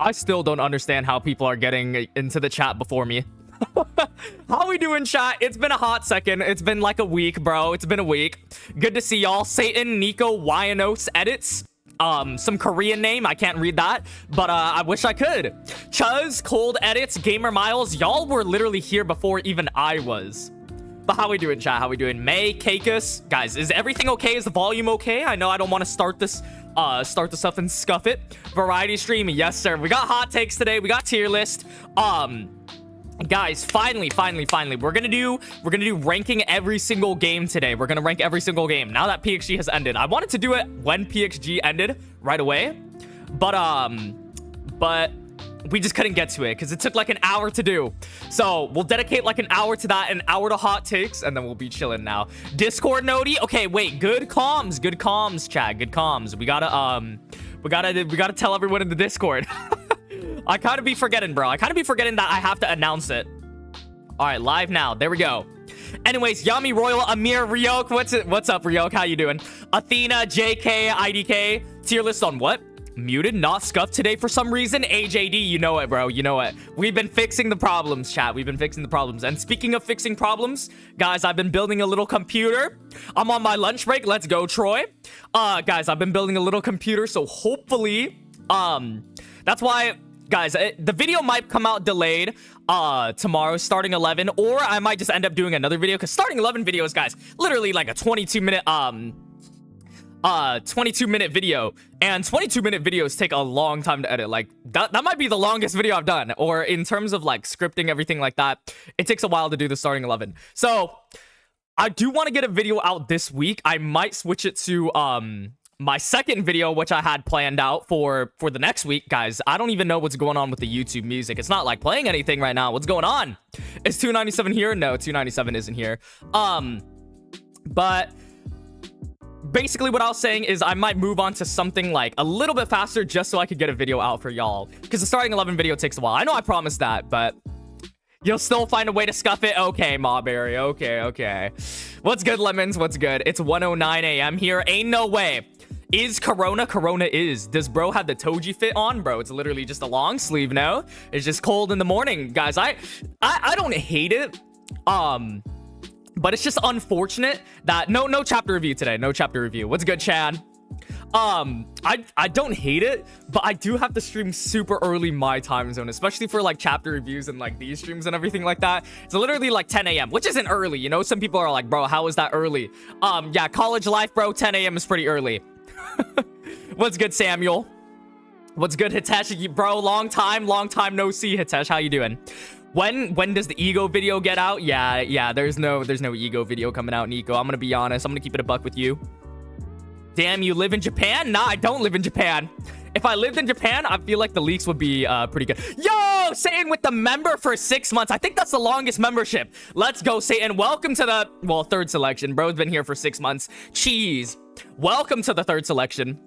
I still don't understand how people are getting into the chat before me. How we doing, chat? It's been a hot second. It's been like a week, bro. It's been a week. Good to see y'all. Satan, Nico, Wyanos edits. Some Korean name. I can't read that, but I wish I could. Chuz, Cold edits, Gamer Miles. Y'all were literally here before even I was. But how we doing, chat? How we doing? May, Kakus. Guys, is everything okay? Is the volume okay? I know I don't want to start this up and scuff it. Variety stream. Yes, sir. We got hot takes today. We got tier list. Guys, finally, we're gonna do ranking every single game today. We're gonna rank every single game now that PXG has ended. I wanted to do it when PXG ended right away, but we just couldn't get to it because it took like an hour to do. So we'll dedicate like an hour to that, an hour to hot takes, and then we'll be chilling now. Discord noti. Okay, wait. Good comms, chat. Good comms. We gotta tell everyone in the Discord. I kind of be forgetting, bro. I kind of be forgetting that I have to announce it. All right, live now. There we go. Anyways, Yami Royal, Amir, Ryok. What's up, Ryok? How you doing? Athena, JK, IDK. Tier list on what? Muted, not scuffed today for some reason. AJD, you know it, bro. You know it. We've been fixing the problems, chat. We've been fixing the problems. And speaking of fixing problems, guys, I've been building a little computer. I'm on my lunch break. Let's go, Troy. Guys, I've been building a little computer, so hopefully, that's why... Guys, the video might come out delayed tomorrow starting 11, or I might just end up doing another video because starting 11 videos, guys, literally like a 22-minute video, and 22-minute videos take a long time to edit. Like that might be the longest video I've done, or in terms of like scripting, everything like that, it takes a while to do the starting 11. So I do want to get a video out this week. I might switch it to my second video, which I had planned out for the next week. Guys, I don't even know what's going on with the YouTube music. It's not like playing anything right now. What's going on? Is 297 here? No, 297 isn't here. But basically what I was saying is I might move on to something like a little bit faster just so I could get a video out for y'all, because the starting 11 video takes a while. I know I promised that, but you'll still find a way to scuff it. Okay, Mawberry. Okay. What's good, Lemons? What's good? It's 1:09 a.m. here. Ain't no way. Is Corona? Corona is. Does bro have the Toji fit on? Bro, it's literally just a long sleeve, no? It's just cold in the morning. Guys, I don't hate it. But it's just unfortunate that no chapter review today. No chapter review. What's good, Chad? I don't hate it, but I do have to stream super early my time zone, especially for like chapter reviews and like these streams and everything like that. It's literally like 10 a.m., which isn't early, you know? Some people are like, bro, how is that early? Yeah, college life, bro, 10 a.m. is pretty early. What's good, Samuel? What's good, Hitesh? Bro, long time no see, Hitesh. How you doing? When does the ego video get out? Yeah, there's no ego video coming out, Nico. I'm gonna be honest. I'm gonna keep it a buck with you. Damn, you live in Japan? Nah, I don't live in Japan. If I lived in Japan, I feel like the leaks would be pretty good. Yo, Satan with the member for 6 months. I think that's the longest membership. Let's go, Satan. Welcome to the, well, third selection. Bro's been here for 6 months. Cheese. Welcome to the third selection.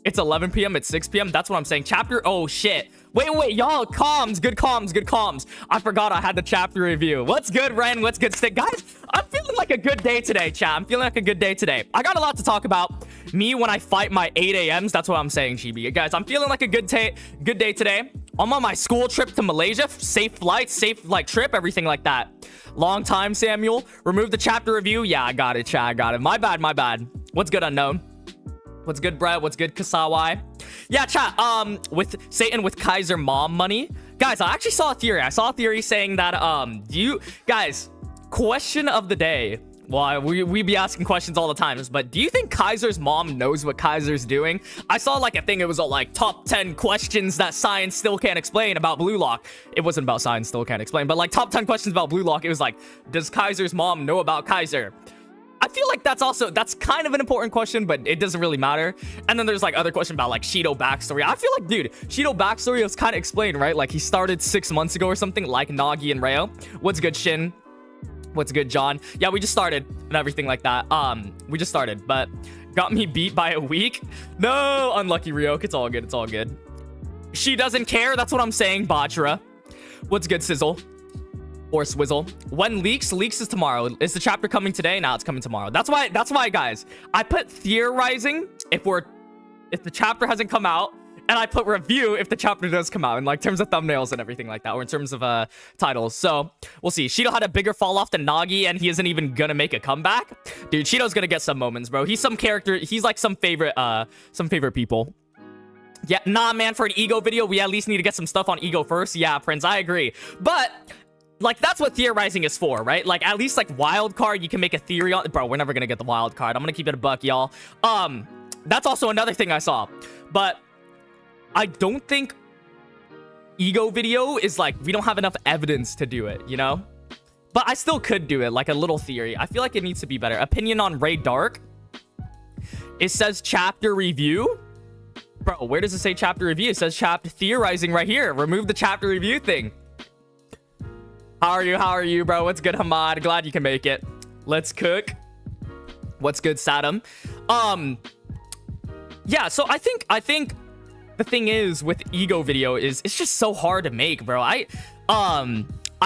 It's 11 p.m. It's 6 p.m. That's what I'm saying. Chapter, oh shit. Wait, y'all, good comms. I forgot I had the chapter review. What's good, Ren? What's good, Stick? Guys, I'm feeling like a good day today, chat. I'm feeling like a good day today. I got a lot to talk about. Me when I fight my 8 a.m.s. That's what I'm saying, GB. Guys, I'm feeling like a good day today. I'm on my school trip to Malaysia. Safe flight, safe like trip, everything like that. Long time, Samuel. Remove the chapter review. Yeah, I got it, chat. I got it. My bad. What's good, Unknown? What's good, Brett? What's good, Kasawai? Yeah, chat, with Satan with Kaiser mom money. Guys, I actually saw a theory. I saw a theory saying that, guys, question of the day. Well, we be asking questions all the time, but do you think Kaiser's mom knows what Kaiser's doing? I saw like a thing, it was like top 10 questions that science still can't explain about BLUELOCK. It wasn't about science still can't explain, but like top 10 questions about BLUELOCK. It was like, does Kaiser's mom know about Kaiser? I feel like that's kind of an important question, but it doesn't really matter. And then there's like other question about like Shido backstory. I feel like, dude, Shido backstory was kind of explained, right? Like he started 6 months ago or something, like Nagi and Rayo. What's good, Shin? What's good, John? Yeah, we just started and everything like that. We just started, but got me beat by a week. No, unlucky Ryok. It's all good. She doesn't care. That's what I'm saying, Bachra. What's good, Sizzle? Or Swizzle. When leaks is tomorrow. Is the chapter coming today? Now it's coming tomorrow. That's why, guys, I put theorizing if the chapter hasn't come out. And I put review if the chapter does come out in like terms of thumbnails and everything like that, or in terms of titles. So we'll see. Shido had a bigger fall off than Nagi, and he isn't even gonna make a comeback. Dude, Shido's gonna get some moments, bro. He's some character. He's like some favorite people. Yeah, nah, man, for an ego video, we at least need to get some stuff on ego first. Yeah, Prince, I agree. But like, that's what theorizing is for, right? Like, at least like wild card, you can make a theory on. Bro, we're never gonna get the wild card. I'm gonna keep it a buck, y'all. That's also another thing I saw. But I don't think ego video is like, we don't have enough evidence to do it, you know? But I still could do it, like a little theory. I feel like it needs to be better. Opinion on Ray Dark. It says chapter review. Bro, where does it say chapter review? It says chapter theorizing right here. Remove the chapter review thing. How are you? How are you, bro? What's good, Hamad? Glad you can make it. Let's cook. What's good, Saddam? Yeah, so I think the thing is with ego video is it's just so hard to make, bro. I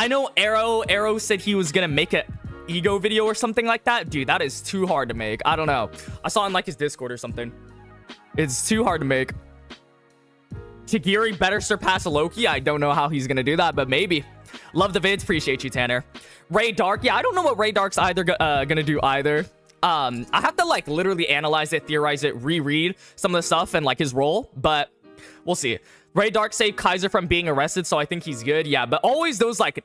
know Arrow said he was gonna make a ego video or something like that. Dude, that is too hard to make. I don't know. I saw in like his Discord or something. It's too hard to make. Tagiri better surpass Loki. I don't know how he's gonna do that, but maybe. Love the vids. Appreciate you, Tanner. Ray Dark. Yeah, I don't know what Ray Dark's gonna do either. I have to like literally analyze it, theorize it, reread some of the stuff and like his role, but we'll see. Ray Dark saved Kaiser from being arrested, so I think he's good. Yeah, but always those like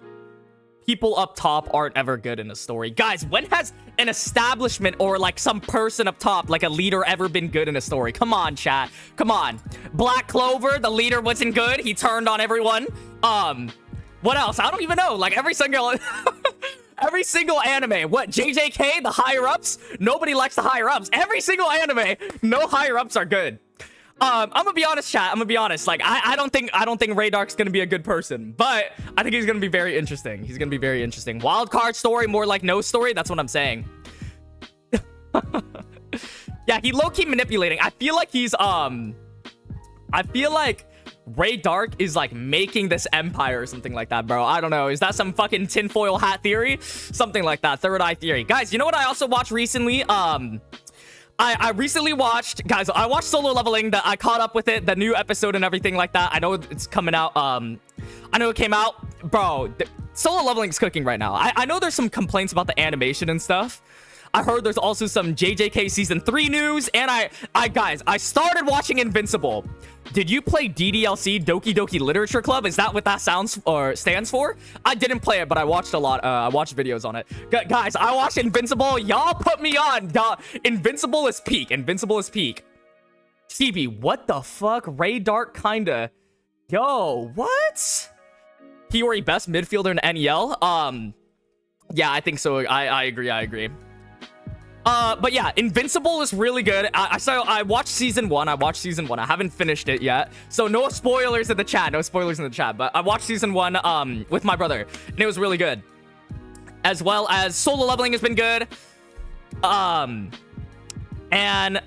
people up top aren't ever good in a story. Guys, when has an establishment or like some person up top, like a leader, ever been good in a story? Come on, chat. Come on. Black Clover, the leader wasn't good. He turned on everyone. What else? I don't even know. Like every single every single anime. What? JJK, the higher ups? Nobody likes the higher ups. Every single anime, no higher ups are good. I'm gonna be honest, chat. I'm gonna be honest. Like, I don't think Ray Dark's gonna be a good person, but I think he's gonna be very interesting. He's gonna be very interesting. Wild card story, more like no story. That's what I'm saying. Yeah, he low-key manipulating. I feel like he's I feel like Ray Dark is like making this empire or something like that, bro. I don't know. Is that some fucking tinfoil hat theory? Something like that. Third eye theory. Guys, you know what I also watched recently? I recently watched, guys, I watched Solo Leveling. I caught up with it, the new episode and everything like that. I know it's coming out. I know it came out. Bro, Solo Leveling's cooking right now. I know there's some complaints about the animation and stuff. I heard there's also some JJK Season 3 news. And guys, I started watching Invincible. Did you play DDLC, Doki Doki Literature Club? Is that what that sounds or stands for? I didn't play it, but I watched a lot. I watched videos on it. Guys, I watched Invincible. Y'all put me on. Invincible is peak. Invincible is peak. CB, what the fuck? Ray Dark kinda. Yo, what? Hiyori best midfielder in NEL? Yeah, I think so. I agree. I agree. But yeah, Invincible is really good. I watched season 1. I haven't finished it yet, so no spoilers in the chat. But I watched season 1 with my brother, and it was really good. As well as Solo Leveling has been good. And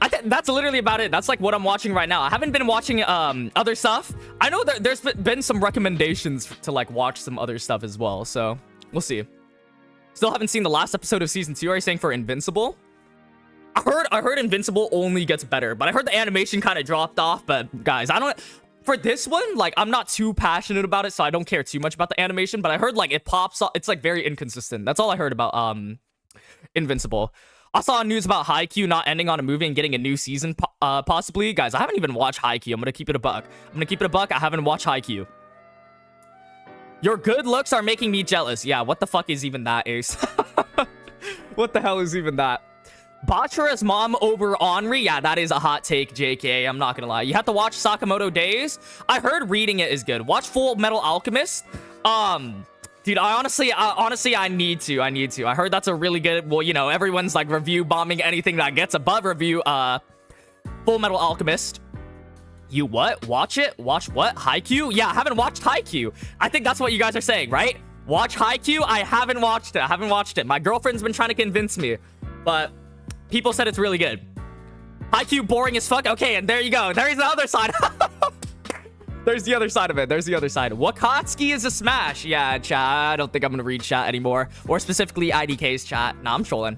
I think that's literally about it. That's like what I'm watching right now. I haven't been watching other stuff. I know that there's been some recommendations to like watch some other stuff as well, so we'll see. Still haven't seen the last episode of season 2. Are you saying for Invincible? I heard Invincible only gets better, but I heard the animation kind of dropped off. But guys, for this one, like, I'm not too passionate about it, so I don't care too much about the animation. But I heard like it pops up. It's like very inconsistent. That's all I heard about Invincible. I saw news about Haikyuu not ending on a movie and getting a new season possibly. Guys, I haven't even watched Haikyuu. I'm gonna keep it a buck. I haven't watched Haikyuu. Your good looks are making me jealous. Yeah, what the fuck is even that, Ace? What the hell is even that? Bachira's mom over Henri? Yeah, that is a hot take, JK. I'm not gonna lie. You have to watch Sakamoto Days. I heard reading it is good. Watch Full Metal Alchemist. Dude, I honestly, I need to. I heard that's a really good, well, you know, everyone's like review bombing anything that gets above review. Full Metal Alchemist. You what? Watch it? Watch what? Haikyuu? Yeah, I haven't watched Haikyuu. I think that's what you guys are saying, right? Watch Haikyuu? I haven't watched it. My girlfriend's been trying to convince me, but people said it's really good. Haikyuu boring as fuck? Okay, and there you go. There's the other side. There's the other side of it. Wakatsuki is a smash. Yeah, chat. I don't think I'm gonna read chat anymore. Or specifically IDK's chat. Nah, I'm trolling.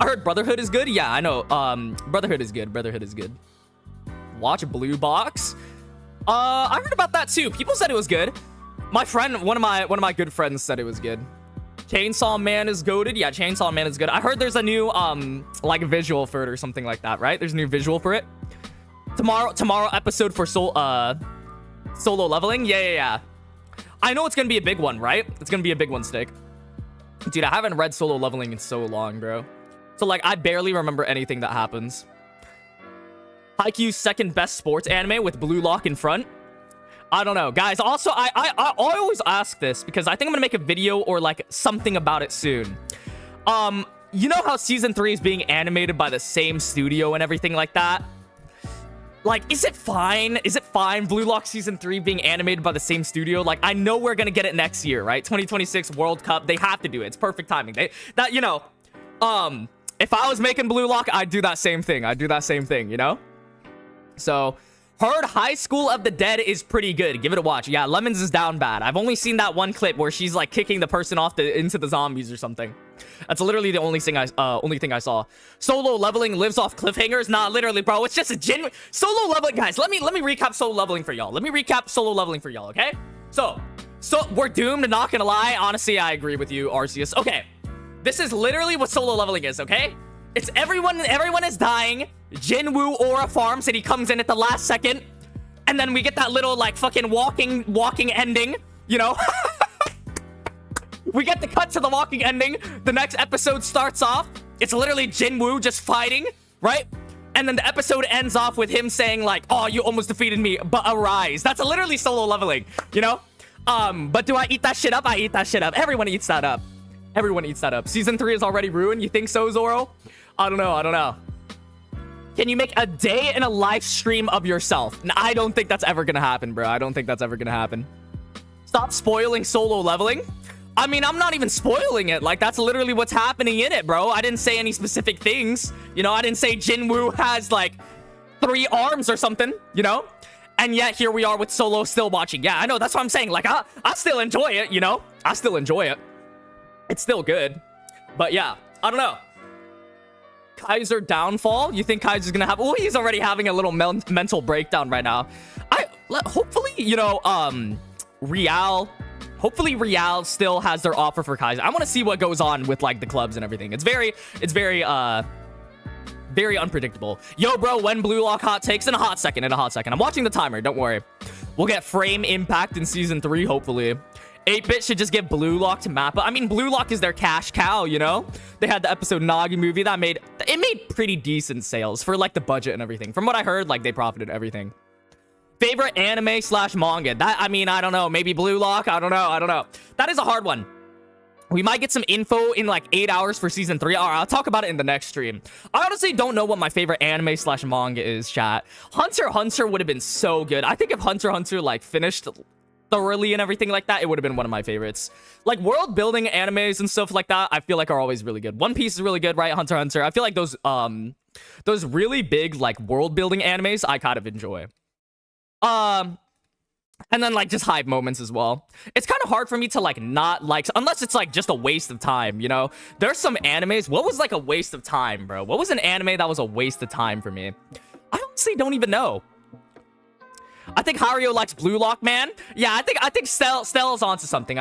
I heard Brotherhood is good. Yeah, I know. Brotherhood is good. Watch Blue Box. I heard about that too. People said it was good. My friend, one of my good friends said it was good. Chainsaw Man is goated. Yeah, Chainsaw Man is good. I heard there's a new like visual for it or something like that, right? There's a new visual for it. Tomorrow episode for solo leveling. Yeah. I know it's gonna be a big one, right? It's gonna be a big one, Stick. Dude, I haven't read solo leveling in so long, bro. So like I barely remember anything that happens. Haikyuu's second best sports anime with BLUELOCK in front. I don't know, guys. Also, I always ask this because I think I'm gonna make a video or like something about it soon. You know how season 3 is being animated by the same studio and everything like that? Like, is it fine? Is it fine, BLUELOCK season 3 being animated by the same studio? Like, I know we're gonna get it next year, right? 2026 World Cup. They have to do it. It's perfect timing. You know, if I was making BLUELOCK, I'd do that same thing. You know? So, heard High School of the Dead is pretty good. Give it a watch. Yeah, Lemons is down bad. I've only seen that one clip where she's like kicking the person off into the zombies or something. That's literally the only thing I saw. Solo leveling lives off cliffhangers. Nah, literally, bro. It's just a genuine solo leveling. Guys, let me recap solo leveling for y'all. Okay? So we're doomed. Not gonna lie. Honestly, I agree with you, Arceus. Okay, this is literally what solo leveling is. Okay, it's everyone is dying. Jinwoo aura farms and he comes in at the last second, and then we get that little like fucking walking ending, you know. We get the cut to the walking ending. The next episode starts off, it's literally Jinwoo just fighting, right? And then the episode ends off with him saying like, oh, you almost defeated me, but arise. That's literally solo leveling, you know. But do I eat that shit up? I eat that shit up. Everyone eats that up. Season 3 is already ruined. You think so, Zoro? I don't know. Can you make a day in a live stream of yourself? I don't think that's ever gonna happen, bro. Stop spoiling solo leveling. I mean, I'm not even spoiling it. Like, that's literally what's happening in it, bro. I didn't say any specific things. You know, I didn't say Jinwoo has, like, 3 arms or something, you know? And yet, here we are with Solo still watching. Yeah, I know. That's what I'm saying. Like, I still enjoy it, you know? It's still good. But, yeah. I don't know. Kaiser downfall? You think Kaiser's gonna have... Oh, he's already having a little mental breakdown right now. Hopefully, you know, Hopefully Real still has their offer for Kaiser. I want to see what goes on with like the clubs and everything. It's very unpredictable. Yo, bro, when BLUELOCK hot takes? In a hot second. I'm watching the timer. Don't worry. We'll get frame impact in season 3, hopefully. 8-Bit should just give BLUELOCK to Mappa. I mean, BLUELOCK is their cash cow, you know? They had the episode Nagi movie that made pretty decent sales for like the budget and everything. From what I heard, like they profited everything. Favorite anime / manga? That, I mean, I don't know. Maybe BLUELOCK? I don't know. That is a hard one. We might get some info in like 8 hours for season 3. All right, I'll talk about it in the next stream. I honestly don't know what my favorite anime / manga is, chat. Hunter x Hunter would have been so good. I think if Hunter x Hunter like finished thoroughly and everything like that, it would have been one of my favorites. Like world building animes and stuff like that, I feel like are always really good. One Piece is really good, right? Hunter x Hunter. I feel like those really big like world building animes I kind of enjoy. And then like just hype moments as well. It's kind of hard for me to like not like, unless it's like just a waste of time, you know? There's some animes. What was like a waste of time, bro? What was an anime that was a waste of time for me? I honestly don't even know. I think Hiryo likes BLUELOCK, man. Yeah, I think Stella's onto something.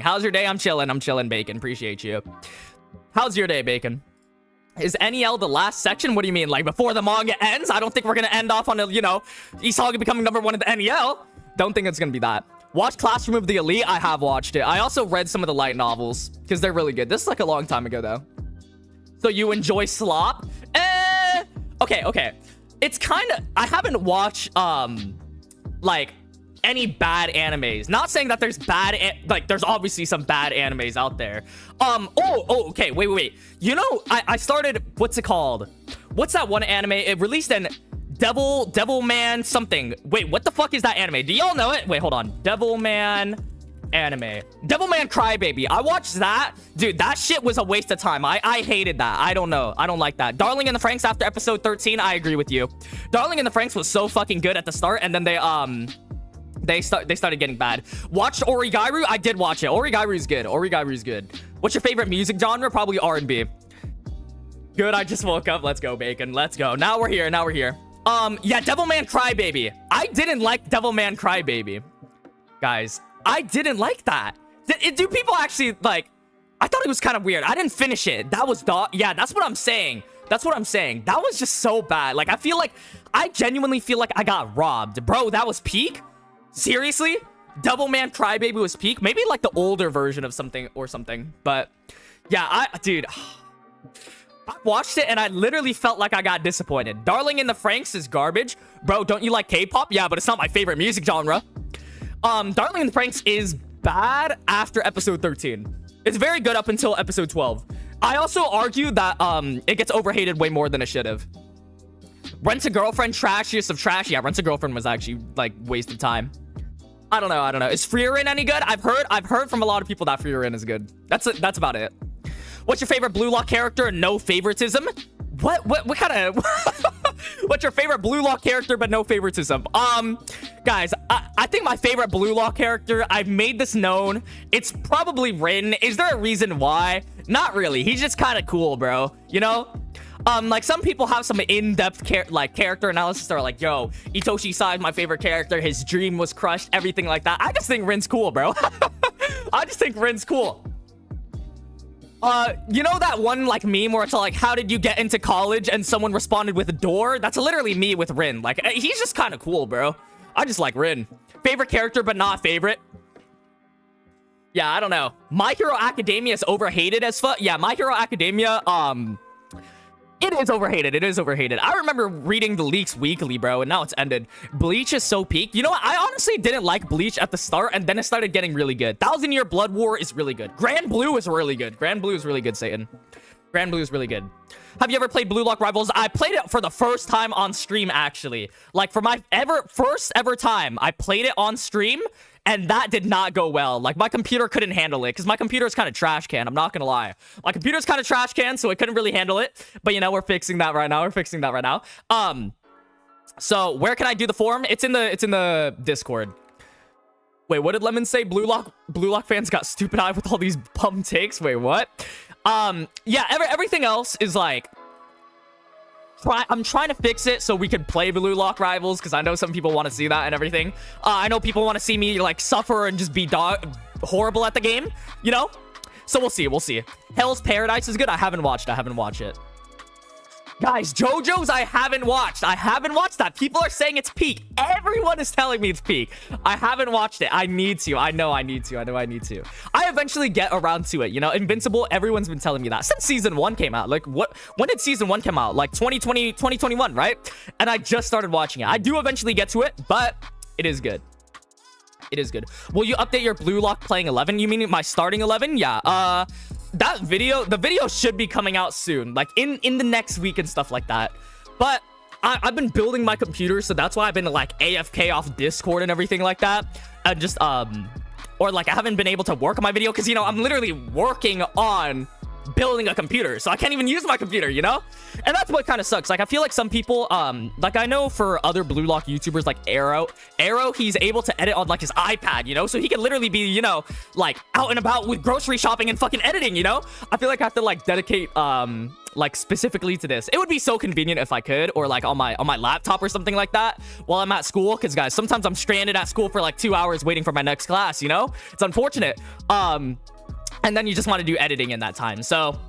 How's your day? I'm chilling, Bacon. Appreciate you. How's your day, Bacon? Is NEL the last section? What do you mean? Like, before the manga ends? I don't think we're gonna end off on a, you know, Isagi becoming #1 in the NEL. Don't think it's gonna be that. Watch Classroom of the Elite? I have watched it. I also read some of the light novels, because they're really good. This is like a long time ago, though. So you enjoy slop? Okay. It's kind of... I haven't watched, like... any bad animes. Not saying that there's like there's obviously some bad animes out there. Okay, wait. You know, I started, what's it called? What's that one anime? It released in Devilman something. Wait, what the fuck is that anime? Do y'all know it? Wait, hold on. Devilman anime. Devilman Crybaby. I watched that. Dude, that shit was a waste of time. I hated that. I don't know. I don't like that. Darling in the Franxx after episode 13, I agree with you. Darling in the Franxx was so fucking good at the start, and then they started getting bad. Watched Origairu? I did watch it. Origairu's good. What's your favorite music genre? Probably R&B. Good, I just woke up. Let's go, Bacon. Let's go. Now we're here. Yeah, Devilman Crybaby. I didn't like Devilman Crybaby. Guys, I didn't like that. Do people actually, like... I thought it was kind of weird. I didn't finish it. That was... Yeah, that's what I'm saying. That's what I'm saying. That was just so bad. Like, I feel like... I genuinely feel like I got robbed. Bro, that was peak? Seriously? Devilman Crybaby was peak? Maybe, like, the older version of something or something. But, yeah, Dude... I watched it and I literally felt like I got disappointed. Darling in the Franxx is garbage. Bro, don't you like K-pop? Yeah, but it's not my favorite music genre. Darling in the Franxx is bad after episode 13. It's very good up until episode 12. I also argue that it gets overhated way more than it should have. Rent a Girlfriend, trashiest of trash. Yeah, Rent a Girlfriend was actually like wasted time. I don't know. Is Frieren any good? I've heard from a lot of people that Frieren is good. That's about it. What's your favorite Blue Lock character? No favoritism. What kind of... What's your favorite Blue Lock character but no favoritism? Guys, I think my favorite Blue Lock character, I've made this known. It's probably Rin. Is there a reason why? Not really. He's just kind of cool, bro. You know? Like some people have some in-depth character analysis that are like, yo, Itoshi Sai is my favorite character. His dream was crushed. Everything like that. I just think Rin's cool, bro. I just think Rin's cool. You know that one, like, meme where it's like, how did you get into college? And someone responded with a door? That's literally me with Rin. Like, he's just kind of cool, bro. I just like Rin. Favorite character, but not favorite. Yeah, I don't know. My Hero Academia is overhated as fuck. Yeah, My Hero Academia, it is overhated. It is overhated. I remember reading the leaks weekly, bro, and now it's ended. Bleach is so peak. You know what? I honestly didn't like Bleach at the start, and then it started getting really good. 1,000 Year Blood War is really good. Grand Blue is really good. Grand Blue is really good, Satan. Grand Blue is really good. Have you ever played Blue Lock Rivals? I played it for the first time on stream, actually. Like, for my first ever time, I played it on stream, and that did not go well. Like, my computer couldn't handle it, because my computer is kind of trash can. I'm not gonna lie. My computer's kind of trash can, so it couldn't really handle it. But, you know, we're fixing that right now. So, where can I do the forum? It's in the Discord. Wait, what did Lemon say? Blue Lock fans got stupid eye with all these bum takes? Wait, what? Yeah, everything else is like... I'm trying to fix it so we could play Blue Lock Rivals, because I know some people want to see that and everything. I know people want to see me, like, suffer and just be horrible at the game, you know? So we'll see. Hell's Paradise is good. I haven't watched it. Guys, JoJo's I haven't watched that. People are saying it's peak. Everyone is telling me it's peak. I haven't watched it. I need to. I know I need to. I eventually get around to it, you know? Invincible, everyone's been telling me that since season 1 came out. Like, when did season 1 come out? Like 2020, 2021, right? And I just started watching it. I do eventually get to it, but it is good. Will you update your Blue Lock playing 11? You mean my starting 11? Yeah. The video should be coming out soon, like in the next week and stuff like that. But I've been building my computer, so that's why I've been like AFK off Discord and everything like that. And just or like I haven't been able to work on my video because, you know, I'm literally working on building a computer, so I can't even use my computer, you know? And that's what kind of sucks. Like, I feel like some people, like, I know for other Blue Lock YouTubers like Arrow, he's able to edit on, like, his iPad, you know? So he can literally be, you know, like, out and about with grocery shopping and fucking editing, you know? I feel like I have to, like, dedicate, like, specifically to this. It would be so convenient if I could, or, like, on my laptop or something like that while I'm at school, because, guys, sometimes I'm stranded at school for, like, 2 hours waiting for my next class, you know? It's unfortunate. And then you just want to do editing in that time. So,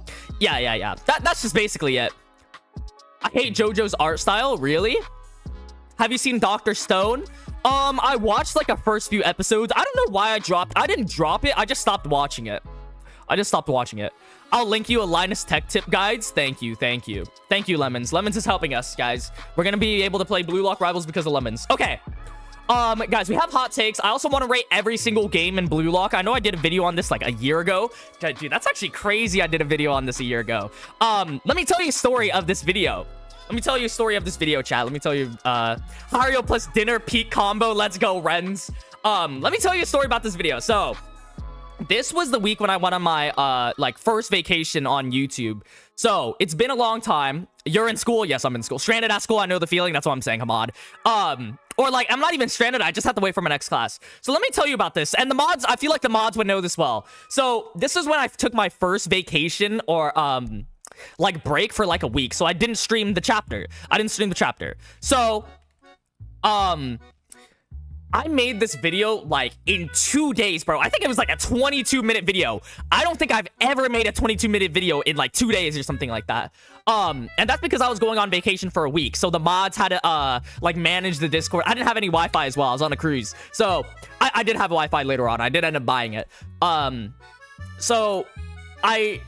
yeah. That's just basically it. I hate JoJo's art style. Really? Have you seen Dr. Stone? I watched, like, a first few episodes. I don't know why I didn't drop it. I just stopped watching it. I'll link you a Linus Tech Tip guides. Thank you, Lemons. Lemons is helping us, guys. We're going to be able to play Blue Lock Rivals because of Lemons. Okay. Guys, we have hot takes. I also want to rate every single game in Blue Lock. I know I did a video on this like a year ago. Dude, that's actually crazy. I did a video on this a year ago. Let me tell you a story of this video. Chat. Let me tell you, Hiryo plus dinner peak combo. Let's go, Rens. Let me tell you a story about this video. So, this was the week when I went on my, like, first vacation on YouTube. So, it's been a long time. You're in school? Yes, I'm in school. Stranded at school? I know the feeling. That's what I'm saying, Hamad. Or, like, I'm not even stranded. I just have to wait for my next class. So, let me tell you about this. And the mods, I feel like the mods would know this well. So, this is when I took my first vacation, or, like break for like a week, so I didn't stream the chapter. So I made this video like in 2 days, bro. I think it was like a 22-minute video. I don't think I've ever made a 22-minute video in like 2 days or something like that. And that's because I was going on vacation for a week. So the mods had to like manage the Discord. I didn't have any Wi-Fi as well. I was on a cruise. So I did have Wi-Fi later on. I did end up buying it. So I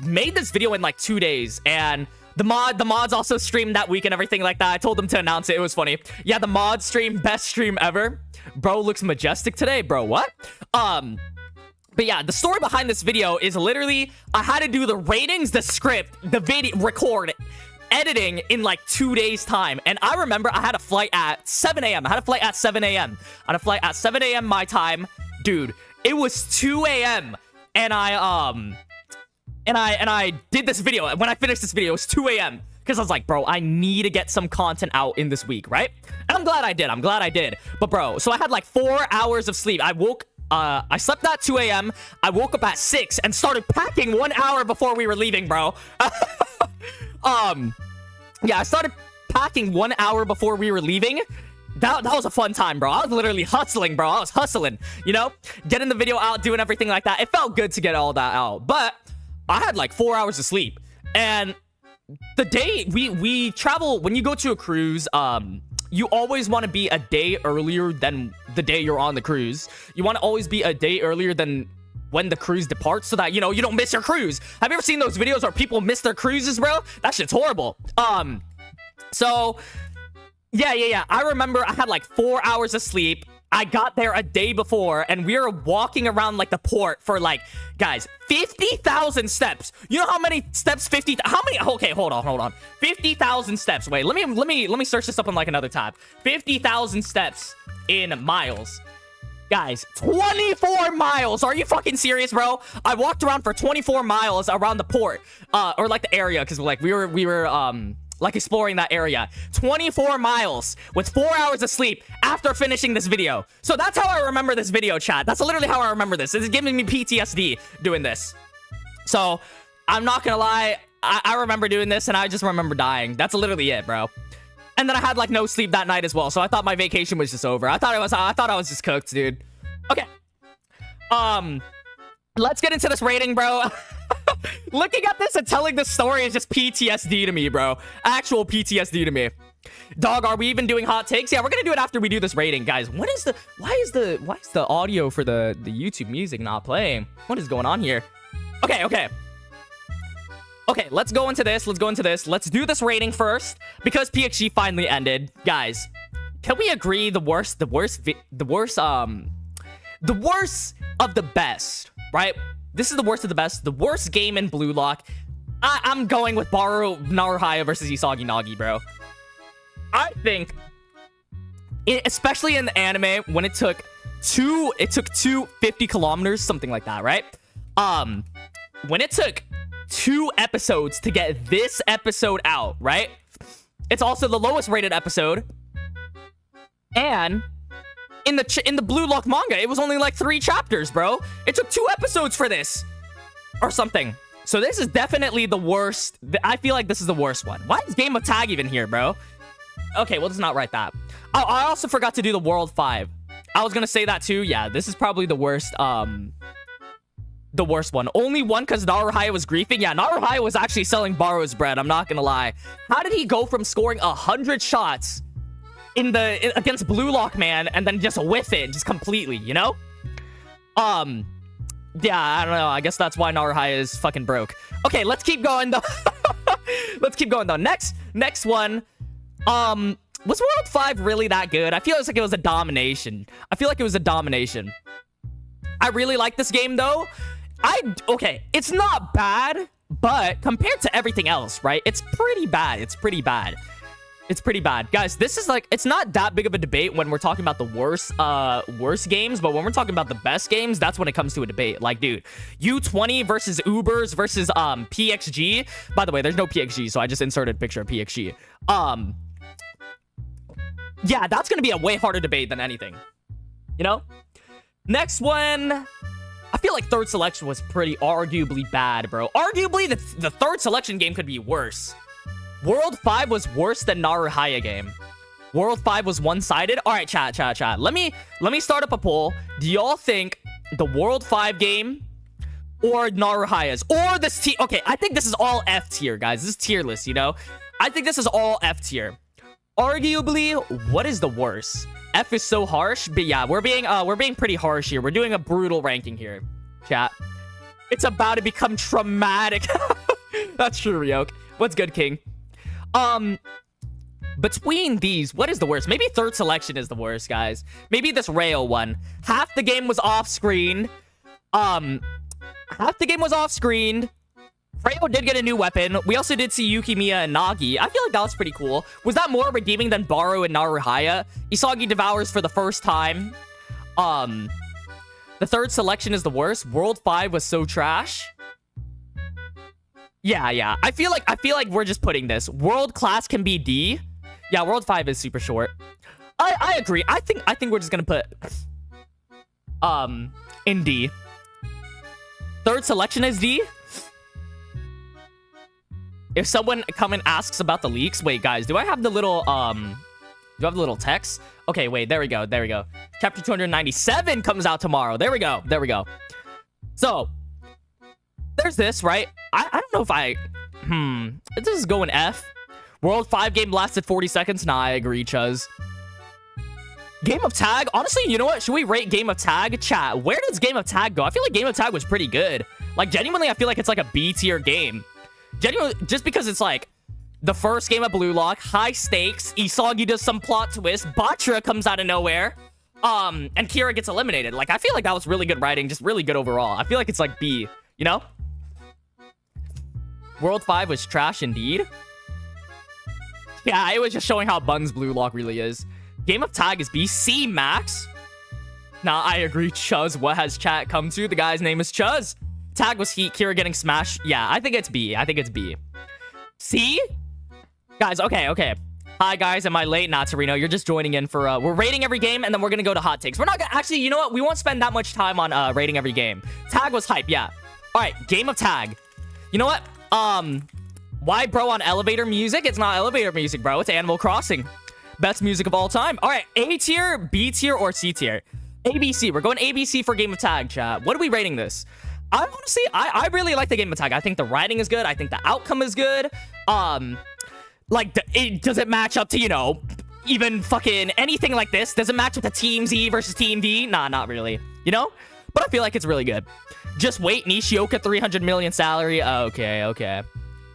made this video in like 2 days, and the mods also streamed that week and everything like that. I told them to announce it. It was funny. Yeah, the mod stream, best stream ever. Bro looks majestic today, bro. What? But yeah, the story behind this video is literally I had to do the ratings, the script, the video, record, editing in like 2 days time. And I remember I had a flight at 7 a.m. I had a flight at 7 a.m. my time. Dude, it was 2 a.m. and I did this video. When I finished this video, it was 2 a.m. because I was like, bro, I need to get some content out in this week, right? And I'm glad I did. But bro, so I had like 4 hours of sleep. I slept at 2 a.m. I woke up at 6 and started packing 1 hour before we were leaving, bro. Yeah, I started packing 1 hour before we were leaving. That was a fun time, bro. I was literally hustling, bro. I was hustling, you know? Getting the video out, doing everything like that. It felt good to get all that out. But I had like 4 hours of sleep. And the day we travel, when you go to a cruise, you always want to be a day earlier than the day you're on the cruise. You want to always be a day earlier than when the cruise departs, so that, you know, you don't miss your cruise. Have you ever seen those videos where people miss their cruises, bro? That shit's horrible. So yeah. I remember I had like 4 hours of sleep. I got there a day before, and we were walking around like the port for like, guys, 50,000 steps. You know how many steps? Okay, hold on. 50,000 steps. Wait, let me search this up on like another tab. 50,000 steps in miles. Guys, 24 miles. Are you fucking serious, bro? I walked around for 24 miles around the port, or like the area, because like we were like exploring that area. 24 miles with 4 hours of sleep after finishing this video. So that's how I remember this video, chat. That's literally how I remember this. It's giving me PTSD doing this. So I'm not gonna lie, I remember doing this and I just remember dying. That's literally it, bro. And then I had like no sleep that night as well, so I thought my vacation was just over. I thought I was just cooked, dude. Okay. Let's get into this rating, bro. Looking at this and telling this story is just PTSD to me, bro. Actual PTSD to me. Dog, are we even doing hot takes? Yeah, we're gonna do it after we do this rating, guys. Why is the audio for the YouTube music not playing? What is going on here? Okay, let's go into this. Let's do this rating first, because PXG finally ended. Guys, can we agree the worst of the best, right? This is the worst of the best. The worst game in BLUELOCK. I'm going with Barou Naruhaya versus Isagi Nagi, bro. I think, especially in the anime, when it took 50 kilometers, something like that, right? When it took 2 episodes to get this episode out, right? It's also the lowest rated episode. And in the BLUELOCK manga, it was only like 3 chapters, bro. It took 2 episodes for this or something. So this is definitely the worst. I feel like this is the worst one. Why is Game of Tag even here, bro? Okay, well, let's not write that. Oh, I also forgot to do the World 5. I was gonna say that too. Yeah, this is probably the worst one. Only one because Naruhaya was griefing. Yeah, Naruhaya was actually selling Barou's bread. I'm not gonna lie. How did he go from scoring 100 shots against BLUELOCK, man, and then just whiff it just completely, you know? Yeah, I don't know. I guess that's why Naruhaya is fucking broke. Okay, let's keep going though. Next one. Was World 5 really that good? I feel like it was a domination. I really like this game though. Okay, it's not bad, but compared to everything else, right? It's pretty bad. Guys, this is like, it's not that big of a debate when we're talking about the worst games, but when we're talking about the best games, that's when it comes to a debate. Like, dude, U20 versus Ubers versus PXG. By the way, there's no PXG, so I just inserted a picture of PXG. Yeah, that's gonna be a way harder debate than anything, you know? Next one, I feel like third selection was pretty arguably bad, bro. Arguably, the third selection game could be worse. World 5 was worse than Naruhaya game. World 5 was one-sided. All right, chat. Let me start up a poll. Do y'all think the World 5 game or Naruhaya's or this tier? Okay, I think this is all F tier, guys. This is tier list, you know? I think this is all F tier. Arguably, what is the worst? F is so harsh, but yeah, we're being pretty harsh here. We're doing a brutal ranking here, chat. It's about to become traumatic. That's true, Ryok. What's good, King? Between these, what is the worst? Maybe third selection is the worst, guys. Maybe this rail one. Half the game was off screen. Half the game was off screen. Hiryo did get a new weapon. We also did see Yukimiya and Nagi. I feel like that was pretty cool. Was that more redeeming than Barou and Naruhaya? Isagi devours for the first time. The third selection is the worst. World 5 was so trash. Yeah. I feel like we're just putting this. World class can be D. Yeah, World 5 is super short. I agree. I think we're just gonna put in D. Third selection is D. If someone come and asks about the leaks, wait, guys, do I have the little text? Okay, wait, there we go. Chapter 297 comes out tomorrow. There we go. So, there's this, right? I don't know if this is going F. World 5 game lasted 40 seconds. Nah, I agree, Chuz. Game of Tag? Honestly, you know what? Should we rate Game of Tag? Chat, where does Game of Tag go? I feel like Game of Tag was pretty good. Like, genuinely, I feel like it's like a B tier game. Genuinely, just because it's like the first game of BLUELOCK, high stakes, Isagi does some plot twist, Batra comes out of nowhere, and Kira gets eliminated. Like, I feel like that was really good writing, just really good overall. I feel like it's like B, you know? World 5 was trash indeed. Yeah, it was just showing how buns BLUELOCK really is. Game of Tag is B. C Max. Nah, I agree, Chuz. What has chat come to? The guy's name is Chuz. Tag was heat. Kira getting smashed. Yeah, I think it's B. C? Guys, okay. Hi, guys. Am I late? Not, Torino. You're just joining in for, we're rating every game, and then we're gonna go to hot takes. We're not gonna, actually, you know what? We won't spend that much time on, rating every game. Tag was hype, yeah. All right, Game of Tag. You know what? Why, bro, on elevator music? It's not elevator music, bro. It's Animal Crossing. Best music of all time. All right, A tier, B tier, or C tier? ABC. We're going ABC for Game of Tag, chat. What are we rating this? I really like the Game of Tag. I think the writing is good. I think the outcome is good. Like, does it match up to, you know, even fucking anything like this? Does it match with the Team Z versus Team V? Nah, not really. You know? But I feel like it's really good. Just wait, Nishioka 300 million salary. Okay.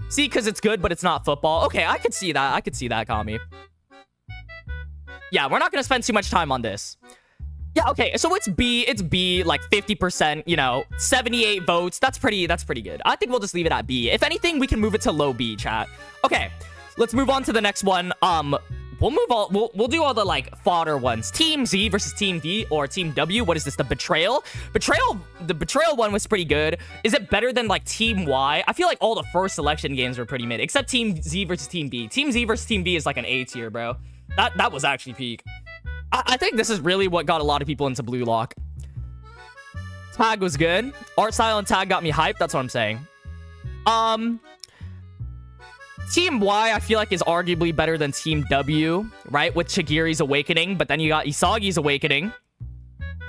See, because it's good, but it's not football. Okay, I could see that, Kami. Yeah, we're not going to spend too much time on this. Yeah, okay, so it's B, like 50%, you know, 78 votes. That's pretty good. I think we'll just leave it at B. If anything, we can move it to low B, chat. Okay, let's move on to the next one. We'll do all the, like, fodder ones. Team Z versus Team V or Team W. What is this, the Betrayal? The Betrayal one was pretty good. Is it better than, like, Team Y? I feel like all the first selection games were pretty mid, except Team Z versus Team B. Team Z versus Team B is like an A tier, bro. That was actually peak. I think this is really what got a lot of people into BLUELOCK. Tag was good. Art style and tag got me hyped. That's what I'm saying. Team Y, I feel like, is arguably better than Team W, right? With Chigiri's Awakening, but then you got Isagi's Awakening,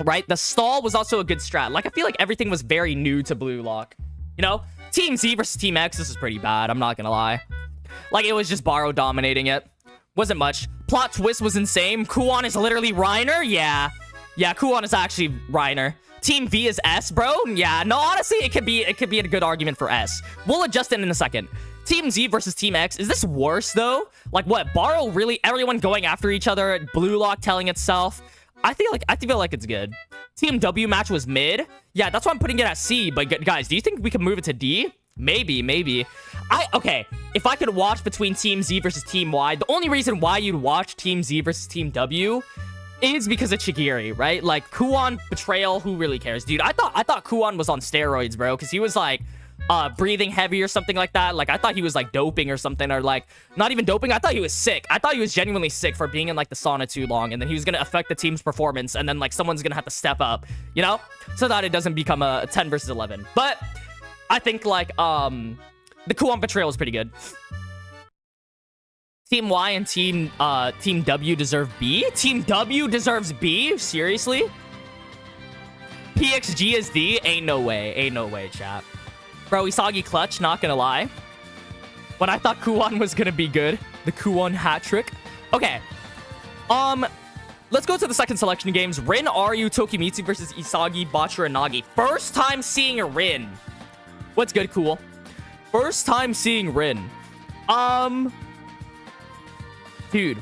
right? The stall was also a good strat. Like, I feel like everything was very new to BLUELOCK. You know? Team Z versus Team X, this is pretty bad. I'm not gonna lie. Like, it was just Barou dominating it. Wasn't much. Plot twist was insane. Kuon is literally Reiner? Yeah, Kuon is actually Reiner. Team V is S, bro? Yeah, no, honestly, it could be a good argument for S. We'll adjust it in a second. Team Z versus Team X. Is this worse, though? Like, what? Barou really... Everyone going after each other? BLUELOCK telling itself? I feel like it's good. Team W match was mid. Yeah, that's why I'm putting it at C. But, guys, do you think we can move it to D? Maybe. Okay, if I could watch between Team Z versus Team Y, the only reason why you'd watch Team Z versus Team W is because of Chigiri, right? Like, Kuon, Betrayal, who really cares? Dude, I thought Kuon was on steroids, bro, because he was like, breathing heavy or something like that. Like, I thought he was like doping or something, or like not even doping. I thought he was sick. I thought he was genuinely sick for being in like the sauna too long, and then he was gonna affect the team's performance, and then like someone's gonna have to step up, you know, so that it doesn't become a 10 versus 11. But I think like the Kuon betrayal was pretty good. Team Y and Team W deserve B. Team W deserves B. Seriously? PXG is D? Ain't no way. Ain't no way, chat. Bro, Isagi clutch, not gonna lie. When I thought Kuon was gonna be good, the Kuon hat trick. Okay. Let's go to the second selection games. Rin, Ryu, Tokimitsu versus Isagi, Bachira, and Nagi. First time seeing a Rin. What's good, cool? First time seeing Rin. Dude,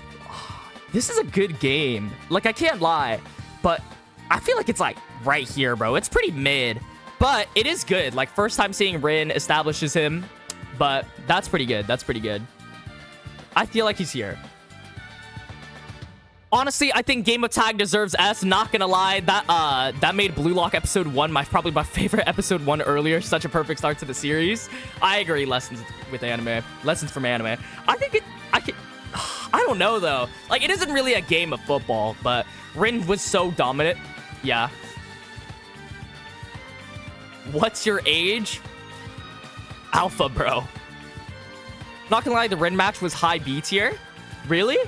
this is a good game. Like, I can't lie, but I feel like it's like right here, bro. It's pretty mid, but it is good. Like, first time seeing Rin establishes him, but that's pretty good. That's pretty good. I feel like he's here. Honestly, I think Game of Tag deserves S. Not gonna lie, that made Blue Lock episode 1 probably my favorite episode 1 earlier. Such a perfect start to the series. I agree. Lessons with anime. Lessons from anime. I don't know though. Like, it isn't really a game of football, but Rin was so dominant. Yeah. What's your age? Alpha, bro. Not gonna lie, the Rin match was high B tier. Really?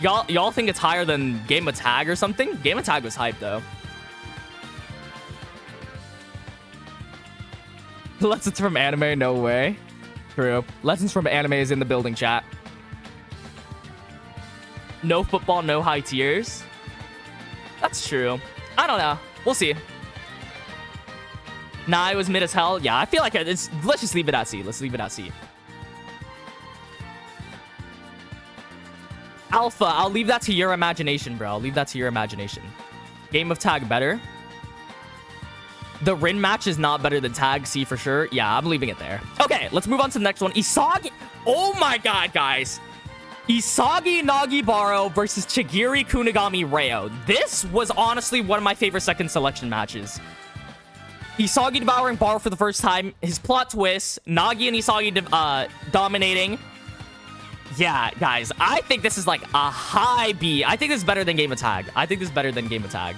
Y'all think it's higher than Game of Tag or something? Game of Tag was hype though. Lessons from anime? No way. True. Lessons from anime is in the building, chat. No football, no high tiers. That's true. I don't know. We'll see. Nah, it was mid as hell. Yeah, I feel like it's... Let's just leave it at C. Let's leave it at C. Alpha, I'll leave that to your imagination, bro. I'll leave that to your imagination. Game of Tag better. The Rin match is not better than Tag, C for sure. Yeah, I'm leaving it there. Okay, let's move on to the next one. Isagi. Oh my god, guys. Isagi Nagibaro versus Chigiri Kunigami Reo. This was honestly one of my favorite second selection matches. Isagi devouring Baro for the first time. His plot twist. Nagi and Isagi dominating. Yeah, guys. I think this is like a high B. I think this is better than Game of Tag. I think this is better than Game of Tag.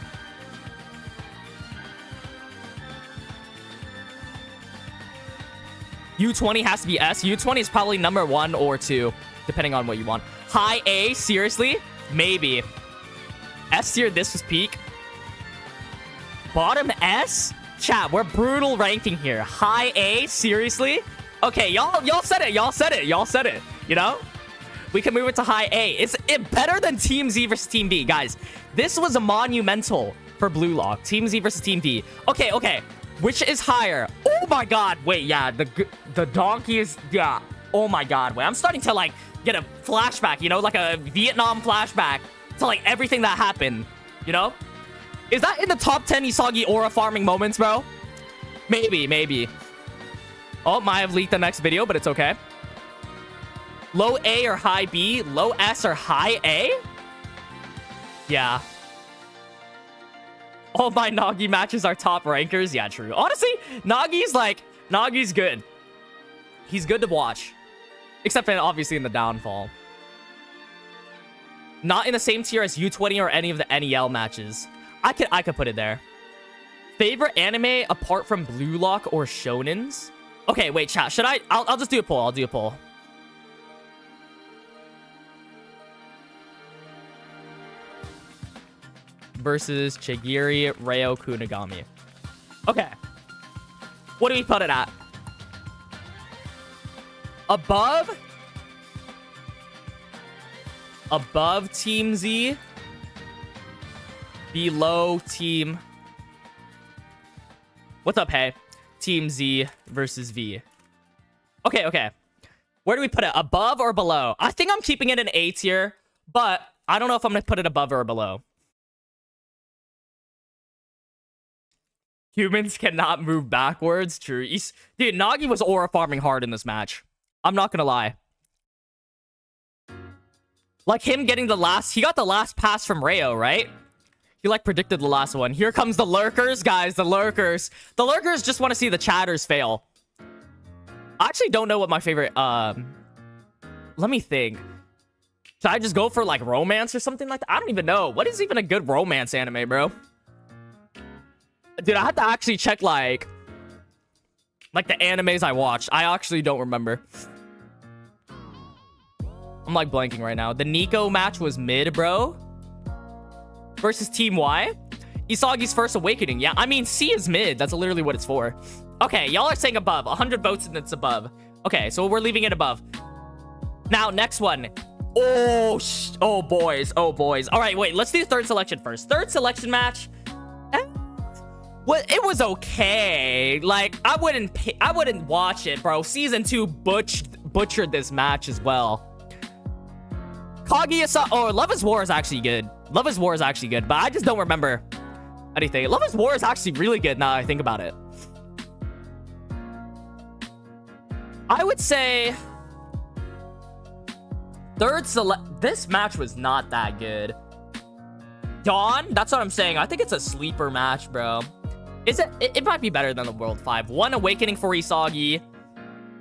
U20 has to be S. U20 is probably number 1 or 2. Depending on what you want. High A? Seriously? Maybe. S tier, this was peak. Bottom S? Chat, we're brutal ranking here. High A? Seriously? Okay, y'all said it. Y'all said it. Y'all said it. You know? We can move it to high A. It's better than Team Z versus Team V. Guys, this was a monumental for Blue Lock. Team Z versus Team V. Okay, okay. Which is higher? Oh my god. Wait, yeah. The donkey is... Yeah. Oh my god. Wait, I'm starting to, like, get a flashback, you know? Like a Vietnam flashback to, like, everything that happened. You know? Is that in the top 10 Isagi aura farming moments, bro? Maybe, maybe. Oh, might have leaked the next video, but it's okay. Low A or high B? Low S or high A? Yeah. All my Nagi matches are top rankers. Yeah, true. Honestly, Nagi's good. He's good to watch. Except for obviously in the downfall. Not in the same tier as U20 or any of the NEL matches. I could put it there. Favorite anime apart from Blue Lock or Shonens? Okay, wait, chat. Should I? I'll just do a poll. I'll do a poll. Versus Chigiri Reo Kunigami. Okay. What do we put it at? Above? Above Team Z? Below Team... What's up, hey? Team Z versus V. Okay, okay. Where do we put it? Above or below? I think I'm keeping it in A tier, but I don't know if I'm going to put it above or below. Humans cannot move backwards. True. Dude, Nagi was aura farming hard in this match. I'm not gonna lie. Like him getting the last... He got the last pass from Reo, right? He like predicted the last one. Here comes the lurkers, guys. The lurkers. The lurkers just want to see the chatters fail. I actually don't know what my favorite, let me think. Should I just go for, like, romance or something like that? I don't even know. What is even a good romance anime, bro? Dude, I had to actually check, like the animes I watched. I actually don't remember. I'm, like, blanking right now. The Nico match was mid, bro. Versus Team Y. Isagi's First Awakening. Yeah, I mean, C is mid. That's literally what it's for. Okay, y'all are saying above. 100 votes and it's above. Okay, so we're leaving it above. Now, next one. Oh, boys. Oh, boys. All right, wait. Let's do third selection first. Third selection match. Well, it was okay. Like, I wouldn't watch it, bro. Season 2 butchered this match as well. Kaguya-sama. Oh, Love is War is actually good. Love is War is actually good, but I just don't remember anything. Love is War is actually really good now that I think about it. I would say this match was not that good. Dawn, that's what I'm saying. I think it's a sleeper match, bro. It might be better than the World 5. One Awakening for Isagi.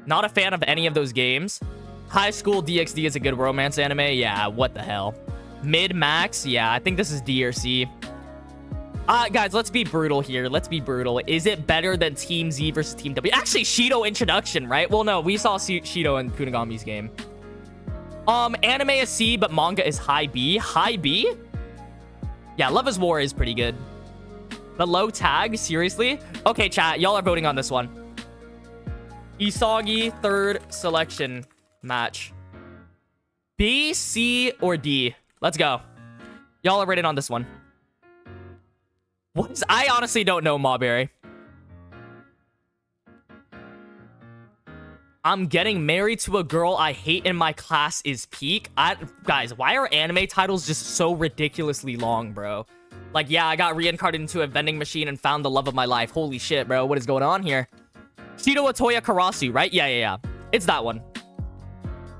Not a fan of any of those games. High School DxD is a good romance anime. Yeah, what the hell. Mid Max, yeah, I think this is D or C. Guys, let's be brutal here. Let's be brutal. Is it better than Team Z versus Team W? Actually, Shido introduction, right? Well, no, we saw Shido in Kunigami's game. Anime is C, but manga is high B. High B? Yeah, Love is War is pretty good. The low tag? Seriously? Okay, chat. Y'all are voting on this one. Isagi, third selection match. B, C, or D? Let's go. Y'all are rated on this one. I honestly don't know, Mawberry. I'm getting married to a girl I hate in my class is peak. Guys, why are anime titles just so ridiculously long, bro? Like, yeah, I got reincarnated into a vending machine and found the love of my life. Holy shit, bro. What is going on here? Shido Otoya Karasu, right? Yeah. It's that one.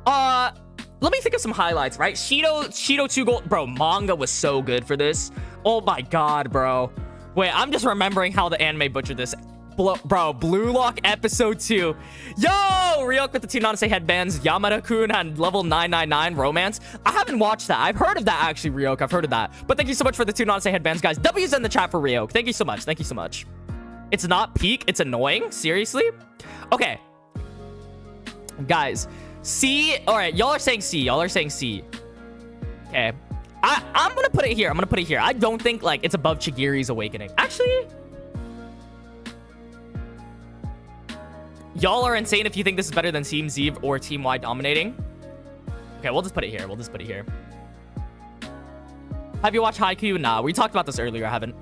Let me think of some highlights, right? Shido 2 gold. Bro, manga was so good for this. Oh my god, bro. Wait, I'm just remembering how the anime butchered this. Bro, Blue Lock episode 2. Yo! Ryok with the 2 Nanase headbands. Yamada-kun and level 999 romance. I haven't watched that. I've heard of that, actually, Ryok. I've heard of that. But thank you so much for the 2 Nanase headbands, guys. W's in the chat for Ryok. Thank you so much. Thank you so much. It's not peak. It's annoying. Seriously? Okay. Guys. C. Alright, y'all are saying C. Y'all are saying C. Okay. I'm gonna put it here. I don't think, like, it's above Chigiri's Awakening. Actually... Y'all are insane if you think this is better than Team Z or Team Y dominating. Okay, we'll just put it here. Have you watched Haikyuu? Nah, we talked about this earlier. I haven't.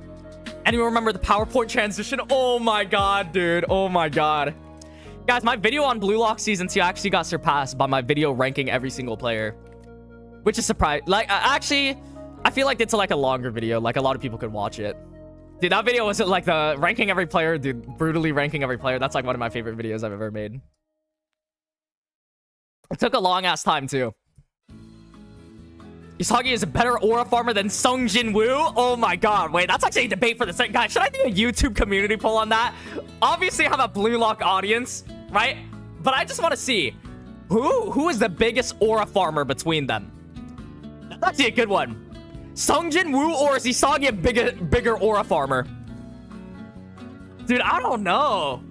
Anyone remember the PowerPoint transition? Oh my god, dude. Oh my god. Guys, my video on Blue Lock Season 2 actually got surpassed by my video ranking every single player. Which is surprising. Like, actually, I feel like it's like a longer video. Like, a lot of people could watch it. Dude, that video wasn't like the ranking every player, dude. Brutally ranking every player. That's like one of my favorite videos I've ever made. It took a long ass time too. Isagi is a better aura farmer than Sung Jin Woo. Oh my god. Wait, that's actually a debate for the second. Guys, should I do a YouTube community poll on that? Obviously, I have a Blue Lock audience, right? But I just want to see who is the biggest aura farmer between them. That's actually a good one. Sung Jin Woo or is Isagi a bigger aura farmer? Dude, I don't know.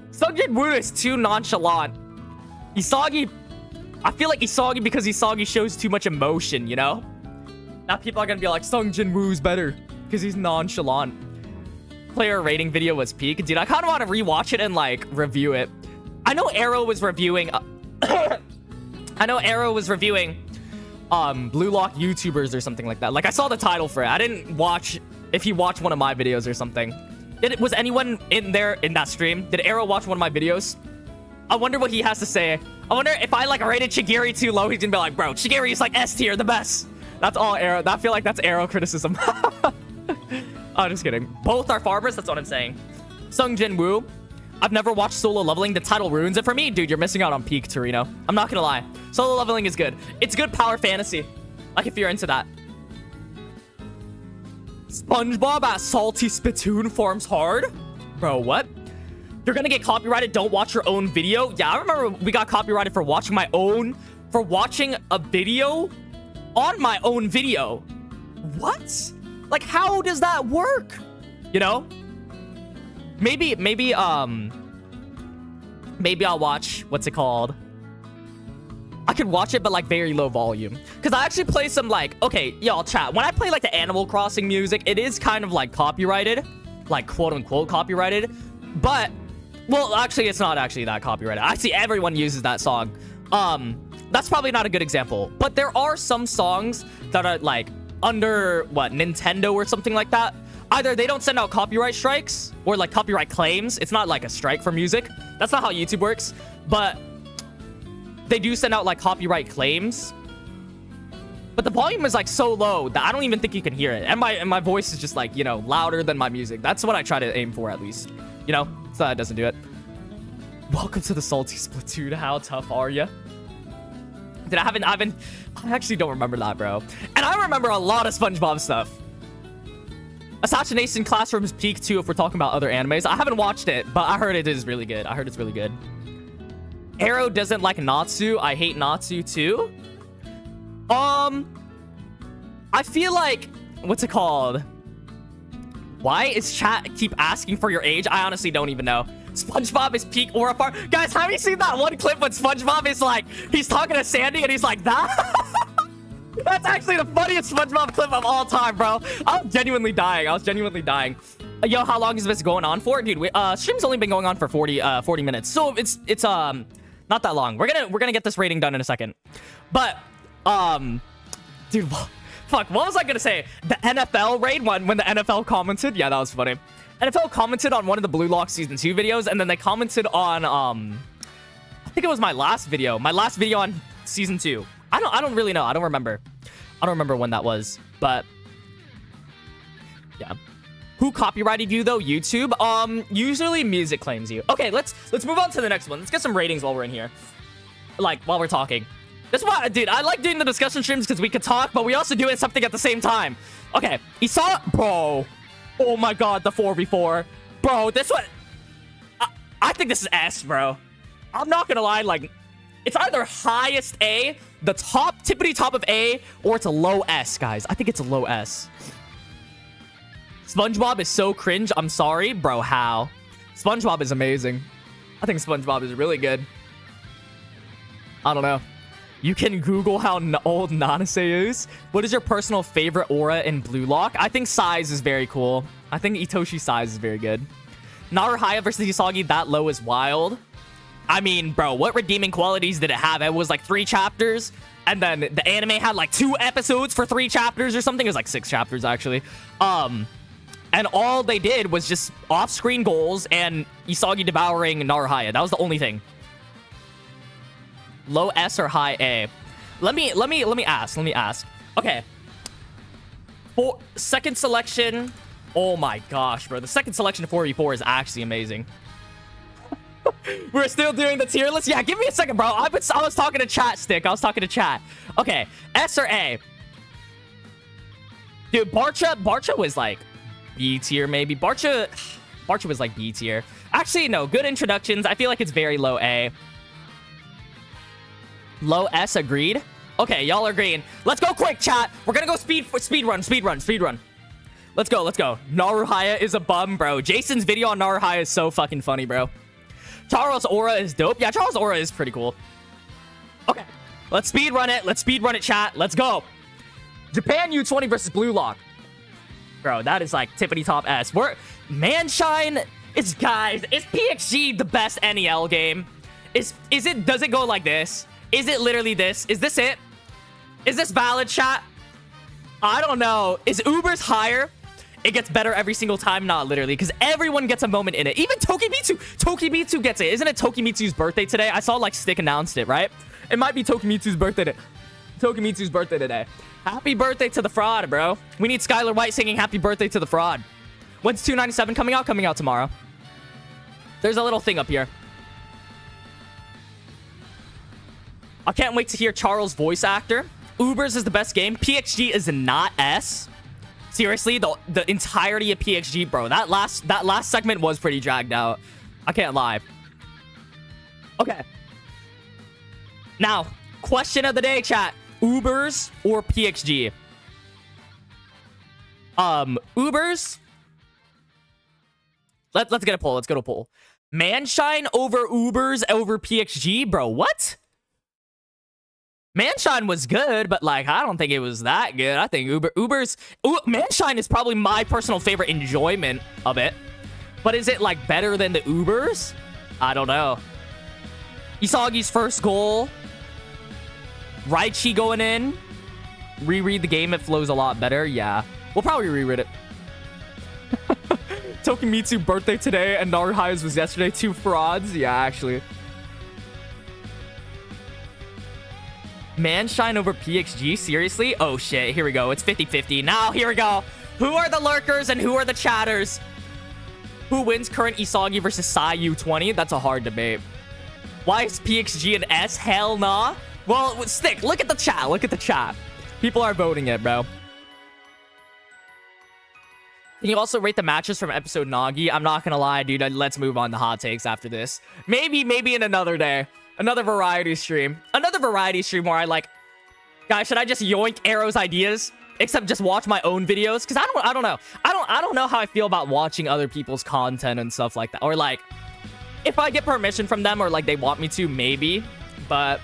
Sung Jin Woo is too nonchalant. Isagi, I feel like Isagi, because Isagi shows too much emotion, you know? Now people are gonna be like, Sung Jin Woo's better because he's nonchalant. Player rating video was peak. Dude, I kind of want to rewatch it and like review it. I know Arrow was reviewing Blue Lock YouTubers or something like that. Like, I saw the title for it. I didn't watch if he watched one of my videos or something. Was anyone in there in that stream? Did Arrow watch one of my videos? I wonder what he has to say. I wonder if I like rated Chigiri too low, he's gonna be like, bro, Chigiri is like S tier, the best. That's all Arrow. I feel like that's Arrow criticism. I'm just kidding. Both are farmers, that's what I'm saying. Sung Jin Woo. I've never watched Solo Leveling. The title ruins it for me. Dude, you're missing out on peak, Torino. I'm not gonna lie. Solo Leveling is good. It's good power fantasy. Like, if you're into that. SpongeBob at Salty Spittoon farms hard? Bro, what? You're gonna get copyrighted. Don't watch your own video. Yeah, I remember we got copyrighted for watching a video on my own video. What? Like, how does that work? You know? Maybe I'll watch, what's it called? I could watch it, but like very low volume. Because I actually play some like, okay, y'all chat. When I play like the Animal Crossing music, it is kind of like copyrighted. Like quote unquote copyrighted. But, well, actually, it's not actually that copyrighted. I see everyone uses that song. That's probably not a good example. But there are some songs that are like under, what, Nintendo or something like that. Either they don't send out copyright strikes or like copyright claims. It's not like a strike for music. That's not how YouTube works. But they do send out like copyright claims. But the volume is like so low that I don't even think you can hear it. And my voice is just like, you know, louder than my music. That's what I try to aim for at least. You know? So that doesn't do it. Welcome to the Salty Splatoon. How tough are you? Dude, I actually don't remember that, bro. And I remember a lot of SpongeBob stuff. Assassination Classroom's peak too if we're talking about other animes. I haven't watched it, but I heard it is really good. I heard it's really good. Arrow doesn't like Natsu. I hate Natsu too. I feel like, what's it called? Why is chat keep asking for your age? I honestly don't even know. SpongeBob is peak aura farm. Guys, have you seen that one clip when SpongeBob is like, he's talking to Sandy and he's like, that? That's actually the funniest SpongeBob clip of all time, bro. I was genuinely dying. Yo, how long is this going on for? Dude, stream's only been going on for 40 minutes. So it's not that long. We're gonna get this rating done in a second. But, dude, fuck, what was I gonna say? The NFL raid when the NFL commented? Yeah, that was funny. NFL commented on one of the BLUELOCK Season 2 videos, and then they commented on, I think it was my last video on Season 2. I don't really know. I don't remember when that was, but yeah. Who copyrighted you though? YouTube? Usually music claims you. Okay, let's move on to the next one. Let's get some ratings while we're in here. Like, while we're talking. That's why, dude, I like doing the discussion streams because we could talk, but we also do something at the same time. Okay, bro. Oh my god, the 4v4. Bro, this one... I think this is S, bro. I'm not gonna lie, like... It's either highest A, the tippity top of A, or it's a low S, guys. I think it's a low S. SpongeBob is so cringe. I'm sorry. Bro, how? SpongeBob is amazing. I think SpongeBob is really good. I don't know. You can Google how old Nanase is. What is your personal favorite aura in BLUELOCK? I think size is very cool. I think Itoshi's size is very good. Naruhaya versus Isagi, that low is wild. I mean, bro, what redeeming qualities did it have? It was like 3 chapters, and then the anime had like 2 episodes for 3 chapters or something. It was like 6 chapters, actually. And all they did was just off-screen goals and Isagi devouring Naruhaya. That was the only thing. Low S or high A? Let me ask. Okay. Second selection. Oh my gosh, bro. The second selection of 4v4 is actually amazing. We're still doing the tier list? Yeah, give me a second, bro. I was talking to chat, Stick. I was talking to chat. Okay, S or A? Dude, Barcha was like B tier, maybe. Barcha was like B tier. Actually, no. Good introductions. I feel like it's very low A. Low S, agreed. Okay, y'all are agreeing. Let's go quick, chat. We're gonna go speed run. Let's go. Naruhaya is a bum, bro. Jason's video on Naruhaya is so fucking funny, bro. Charles' aura is dope. Yeah, Charles' aura is pretty cool. Okay, let's speed run it, chat. Let's go. Japan U20 versus BLUELOCK. Bro, that is like tippity top S. Manshine is, guys, is PXG the best NEL game? Does it go like this? Is it literally this? Is this it? Is this valid, chat? I don't know. Is Uber's higher? It gets better every single time. Not literally, because everyone gets a moment in it. Even Tokimitsu gets it. Isn't it Tokimitsu's birthday today? I saw like Stick announced it, right? It might be Tokimitsu's birthday today. Happy birthday to the fraud, bro. We need Skylar White singing happy birthday to the fraud. When's 297 coming out? Coming out tomorrow. There's a little thing up here. I can't wait to hear Charles' voice actor. Uber's is the best game. PXG is not S. Seriously, the entirety of PXG, bro. That last segment was pretty dragged out. I can't lie. Okay. Now, question of the day, chat. Ubers or PXG? Ubers. Let's get a poll. Let's go to a poll. Manshine over Ubers over PXG? Bro, what? Manshine was good, but like, I don't think it was that good. I think Manshine is probably my personal favorite enjoyment of it. But is it like better than the Ubers? I don't know. Isagi's first goal. Raichi going in. Reread the game. It flows a lot better. Yeah. We'll probably reread it. Tokimitsu birthday today and Naruhi's was yesterday. 2 frauds. Yeah, actually. Manshine over PXG? Seriously? Oh shit. Here we go. It's 50-50. Now, here we go. Who are the lurkers and who are the chatters? Who wins current Isagi versus Sai U20? That's a hard debate. Why is PXG an S? Hell nah. Well, Stick, look at the chat. Look at the chat. People are voting it, bro. Can you also rate the matches from episode Nagi? I'm not gonna lie, dude. Let's move on to hot takes after this. Maybe in another day. Another variety stream. Another variety stream where I like... Guys, should I just yoink Arrow's ideas? Except just watch my own videos? Because I don't know. I don't know how I feel about watching other people's content and stuff like that. Or like... If I get permission from them or like they want me to, maybe. But...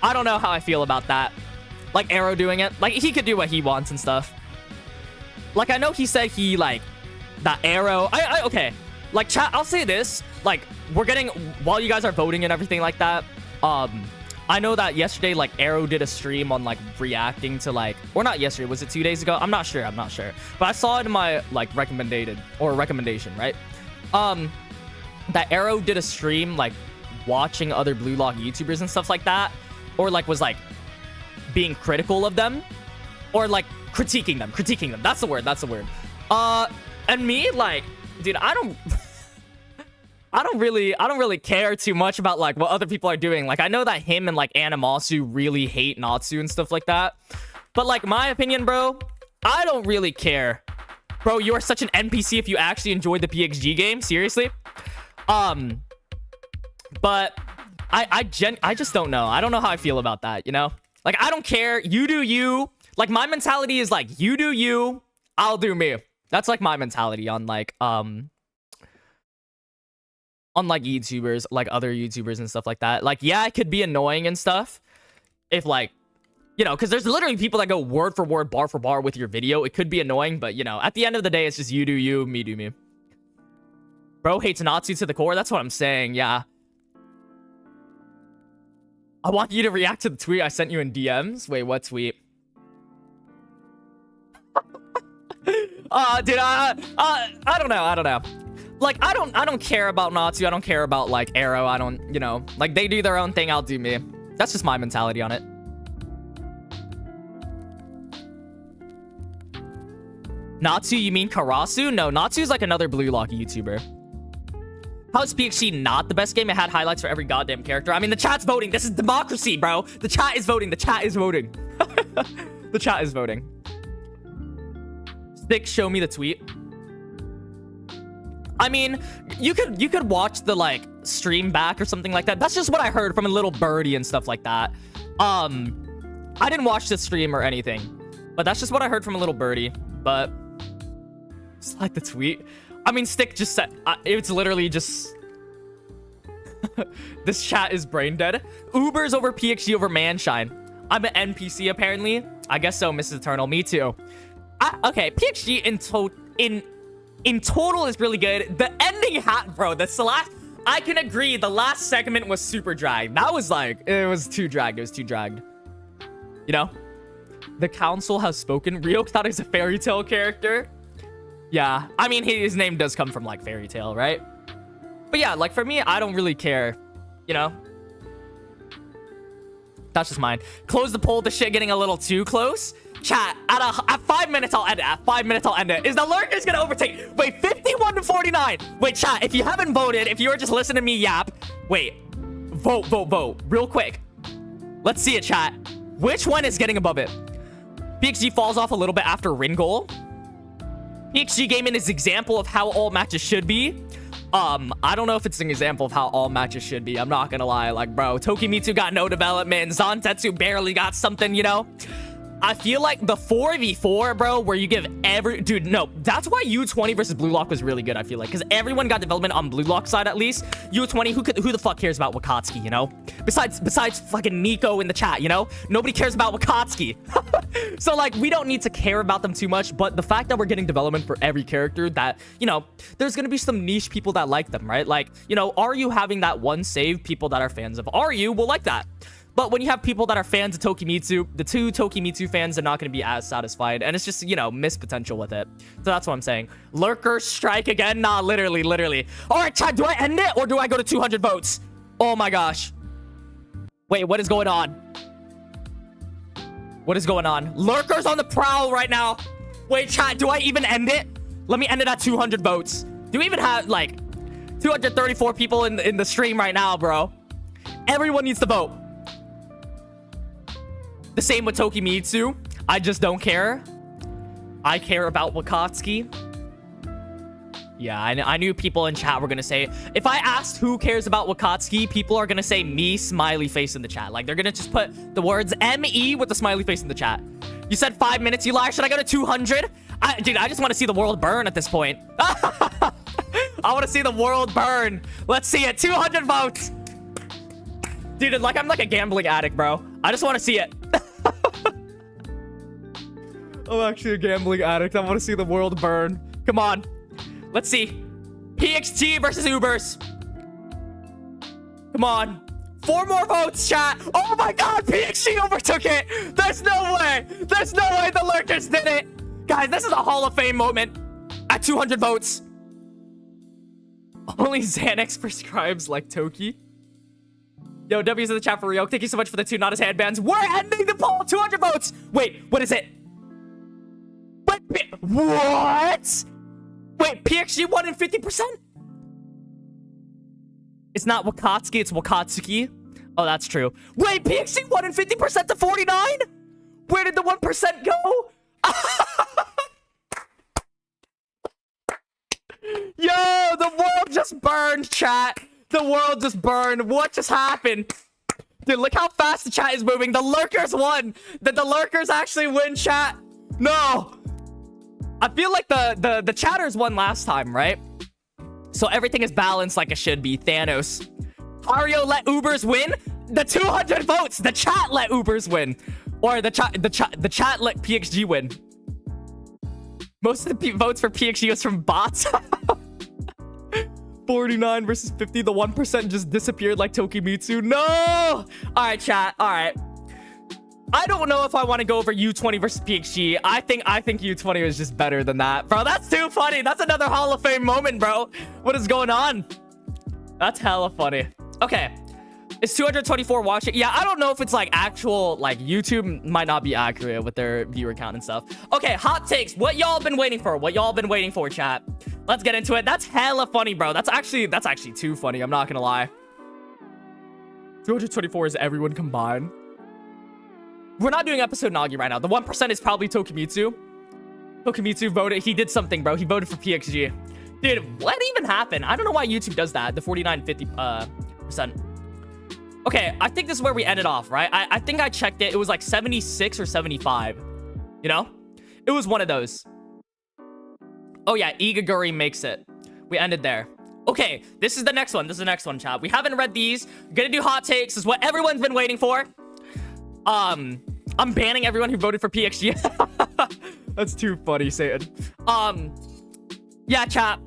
I don't know how I feel about that. Like Arrow doing it. Like, he could do what he wants and stuff. Like, I know he said he, like, that Arrow... okay. Like, chat, I'll say this. Like, we're getting... While you guys are voting and everything like that, I know that yesterday, like, Arrow did a stream on, like, reacting to, like... Or not yesterday. Was it 2 days ago? I'm not sure. But I saw it in my, like, recommendation, right? That Arrow did a stream, like, watching other BLUELOCK YouTubers and stuff like that. Or, like, was, like, being critical of them. Or, like... critiquing them. That's the word. And me, like, dude, I don't really care too much about like what other people are doing. Like, I know that him and like Animasu really hate Natsu and stuff like that. But like, my opinion, bro, I don't really care. Bro, you are such an NPC if you actually enjoyed the PXG game. Seriously. But I just don't know. I don't know how I feel about that, you know? Like, I don't care. You do you. Like, my mentality is, like, you do you, I'll do me. That's, like, my mentality on, like, YouTubers, like, other YouTubers and stuff like that. Like, yeah, it could be annoying and stuff. If, like, you know, because there's literally people that go word for word, bar for bar with your video. It could be annoying, but, you know, at the end of the day, it's just you do you, me do me. Bro hates Natsu to the core. That's what I'm saying, yeah. I want you to react to the tweet I sent you in DMs. Wait, what tweet? Dude, I don't know. Like, I don't care about Natsu. I don't care about, like, Arrow. I don't, you know, like, they do their own thing. I'll do me. That's just my mentality on it. Natsu, you mean Karasu? No, Natsu's like another BLUELOCK YouTuber. How is PXG not the best game? It had highlights for every goddamn character. I mean, the chat's voting. This is democracy, bro. The chat is voting. The chat is voting. The chat is voting. Stick, show me the tweet. I mean, you could watch the like stream back or something like that. That's just what I heard from a little birdie and stuff like that. I didn't watch the stream or anything, but that's just what I heard from a little birdie. But it's like the tweet. I mean, Stick just said it's literally just this chat is brain dead. Ubers over PXG over Manshine. I'm an NPC apparently. I guess so, Mrs. Eternal. Me too. Okay, PXG in total is really good. The ending bro, I can agree, the last segment was super dragged. That was like, it was too dragged. You know? The council has spoken. Ryo thought he's a fairy tale character. Yeah, I mean, his name does come from like fairy tale, right? But yeah, like for me, I don't really care, you know? That's just mine. Close the poll, the shit getting a little too close. Chat, at 5 minutes, I'll end it. At 5 minutes, I'll end it. Is the lurkers gonna overtake? Wait, 51 to 49. Wait, chat, if you haven't voted, if you were just listening to me yap, wait. Vote. Real quick. Let's see it, chat. Which one is getting above it? PXG falls off a little bit after Ringgoal. PXG Gaming is example of how all matches should be. I don't know if it's an example of how all matches should be. I'm not gonna lie. Like, bro, Tokimitsu got no development. Zantetsu barely got something, you know? I feel like the 4v4, bro, where you give dude, no, that's why U20 versus BLUELOCK was really good, I feel like, because everyone got development on BLUELOCK side at least. U20, who the fuck cares about Wakatsuki, you know? Besides fucking Nico in the chat, you know? Nobody cares about Wakatsuki. So, like, we don't need to care about them too much, but the fact that we're getting development for every character, that, you know, there's gonna be some niche people that like them, right? Like, you know, are you having that one save? People that are fans of Are You will like that. But when you have people that are fans of Tokimitsu, the two Tokimitsu fans are not going to be as satisfied. And it's just, you know, missed potential with it. So that's what I'm saying. Lurker strike again? Nah, literally. All right, chat, do I end it or do I go to 200 votes? Oh my gosh. Wait, what is going on? What is going on? Lurker's on the prowl right now. Wait, chat, do I even end it? Let me end it at 200 votes. Do we even have, like, 234 people in the stream right now, bro? Everyone needs to vote. The same with Tokimitsu. I just don't care. I care about Wakatsuki. Yeah, I knew people in chat were gonna say, if I asked who cares about Wakatsuki, people are gonna say me, smiley face in the chat. Like, they're gonna just put the words M-E with the smiley face in the chat. You said 5 minutes, you lie. Should I go to 200? Dude, I just want to see the world burn at this point. I want to see the world burn. Let's see it. 200 votes. Dude, like, I'm like a gambling addict, bro. I just want to see it. I'm actually a gambling addict. I want to see the world burn. Come on. Let's see. PXG versus Ubers. Come on. 4 more votes, chat. Oh my god, PXG overtook it. There's no way. There's no way the Lurkers did it. Guys, this is a Hall of Fame moment. At 200 votes. Only Xanax prescribes like Toki. Yo, W's in the chat for Ryo. Thank you so much for the 2 not his headbands. We're ending the poll. 200 votes. Wait, what is it? What? Wait, PXG won in 50%? It's not Wakatsuki, it's Wakatsuki. Oh, that's true. Wait, PXG won in 50% to 49? Where did the 1% go? Yo, the world just burned, chat. The world just burned. What just happened? Dude, look how fast the chat is moving. The Lurkers won. Did the Lurkers actually win, chat? No. I feel like the chatters won last time, right? So everything is balanced like it should be. Thanos. Hiryo let Ubers win. The 200 votes. The chat let Ubers win. Or the chat let PXG win. Most of the votes for PXG was from bots. 49 versus 50. The 1% just disappeared like Tokimitsu. No! All right, chat. All right. I don't know if I want to go over U20 versus PXG. I think U20 was just better than that. Bro, that's too funny. That's another Hall of Fame moment, bro. What is going on? That's hella funny. Okay. It's 224 watching. Yeah, I don't know if it's like actual, like YouTube might not be accurate with their viewer count and stuff. Okay, hot takes. What y'all been waiting for? What y'all been waiting for, chat? Let's get into it. That's hella funny, bro. That's actually too funny. I'm not gonna lie. 224 is everyone combined. We're not doing episode Nagi right now. The 1% is probably Tokimitsu. Tokimitsu voted. He did something, bro. He voted for PXG. Dude, what even happened? I don't know why YouTube does that. The 49-50%. Okay, I think this is where we ended off, right? I think I checked it. It was like 76 or 75. You know? It was one of those. Oh, yeah. Igaguri makes it. We ended there. Okay, this is the next one. This is the next one, chat. We haven't read these. Gonna do hot takes. This is what everyone's been waiting for. I'm banning everyone who voted for PXG. That's too funny, Satan. Yeah, chat.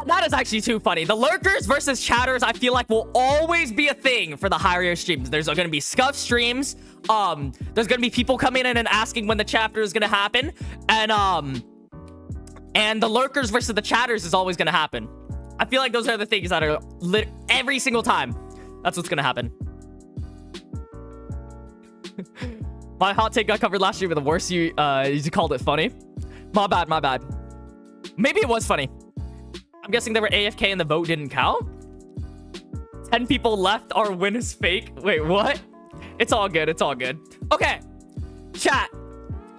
That is actually too funny. The Lurkers versus chatters, I feel like will always be a thing for the Hiryo streams. There's gonna be scuff streams. There's gonna be people coming in and asking when the chapter is gonna happen. And the Lurkers versus the chatters is always gonna happen. I feel like those are the things that are lit every single time. That's what's gonna happen. My hot take got covered last year with the worst. You called it funny. My bad. Maybe it was funny. I'm guessing they were AFK and the vote didn't count. 10 people left. Our win is fake. Wait, what? It's all good. It's all good. Okay. Chat.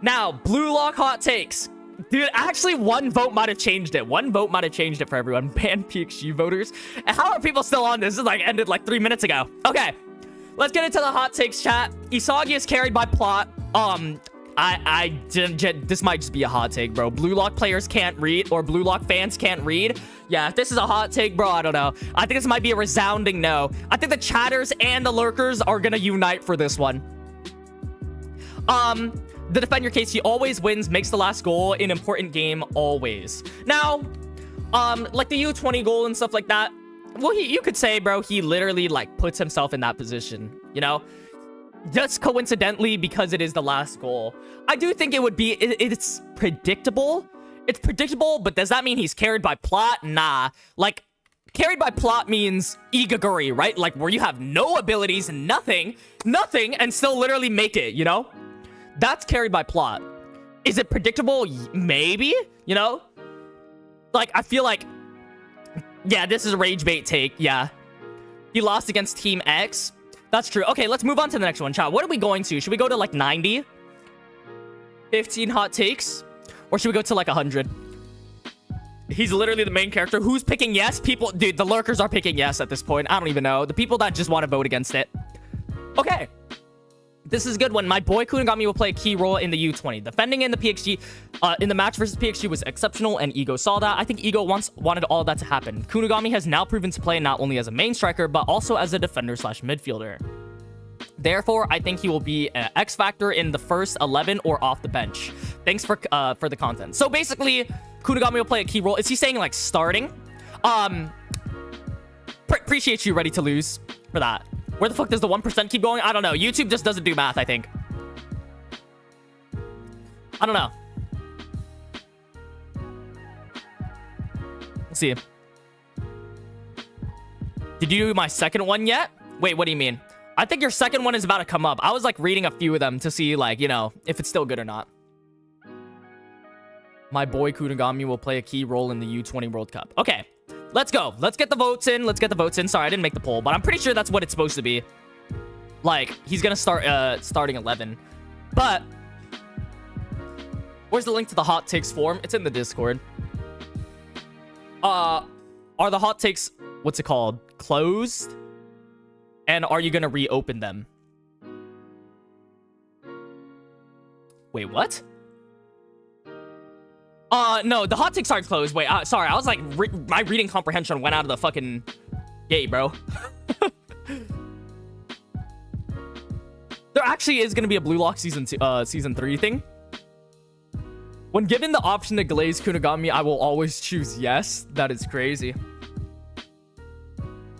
Now, BLUELOCK hot takes. Dude, actually, one vote might have changed it. One vote might have changed it for everyone. Ban PXG voters. And how are people still on this? This is like ended like 3 minutes ago. Okay, let's get into the hot takes, chat. Isagi is carried by plot. This might just be a hot take, bro. BLUELOCK players can't read, or BLUELOCK fans can't read. Yeah, if this is a hot take, bro, I don't know. I think this might be a resounding no. I think the chatters and the lurkers are gonna unite for this one. The defend your case, he always wins, makes the last goal in important game, always. Now, like the U20 goal and stuff like that, well, you could say, bro, he literally, like, puts himself in that position, you know? Just coincidentally, because it is the last goal. I do think it would be, it's predictable. It's predictable, but does that mean he's carried by plot? Nah. Like, carried by plot means igaguri, right? Like, where you have no abilities, nothing, and still literally make it, you know? That's carried by plot. Is it predictable? Maybe, you know? Like, I feel like, yeah, this is a rage bait take, yeah. He lost against Team X. That's true. Okay, let's move on to the next one, chat. What are we going to? Should we go to, like, 90? 15 hot takes? Or should we go to, like, 100? He's literally the main character. Who's picking yes? People, dude, the lurkers are picking yes at this point. I don't even know. The people that just want to vote against it. Okay. This is a good one. My boy Kunigami will play a key role in the U20. Defending in the PXG, in the match versus PXG was exceptional, and Ego saw that. I think Ego once wanted all that to happen. Kunigami has now proven to play not only as a main striker, but also as a defender slash midfielder. Therefore, I think he will be an X factor in the first 11 or off the bench. Thanks for the content. So basically, Kunigami will play a key role. Is he saying like starting? Appreciate you, Ready to Lose, for that. Where the fuck does the 1% keep going? I don't know. YouTube just doesn't do math, I think. I don't know. Let's see. Did you do my second one yet? Wait, what do you mean? I think your second one is about to come up. I was like reading a few of them to see like, you know, if it's still good or not. My boy Kunigami will play a key role in the U20 World Cup. Okay. Let's go. Let's get the votes in. Let's get the votes in. Sorry, I didn't make the poll, but I'm pretty sure that's what it's supposed to be. Like, he's gonna start starting 11. But where's the link to the hot takes form? It's in the Discord. Are the hot takes, what's it called, closed? And are you gonna reopen them? Wait, what? No, the hot takes aren't closed. Wait, sorry, I was like, my reading comprehension went out of the fucking gate, bro. There actually is gonna be a BLUELOCK season 3 thing. When given the option to glaze Kunigami, I will always choose yes. That is crazy.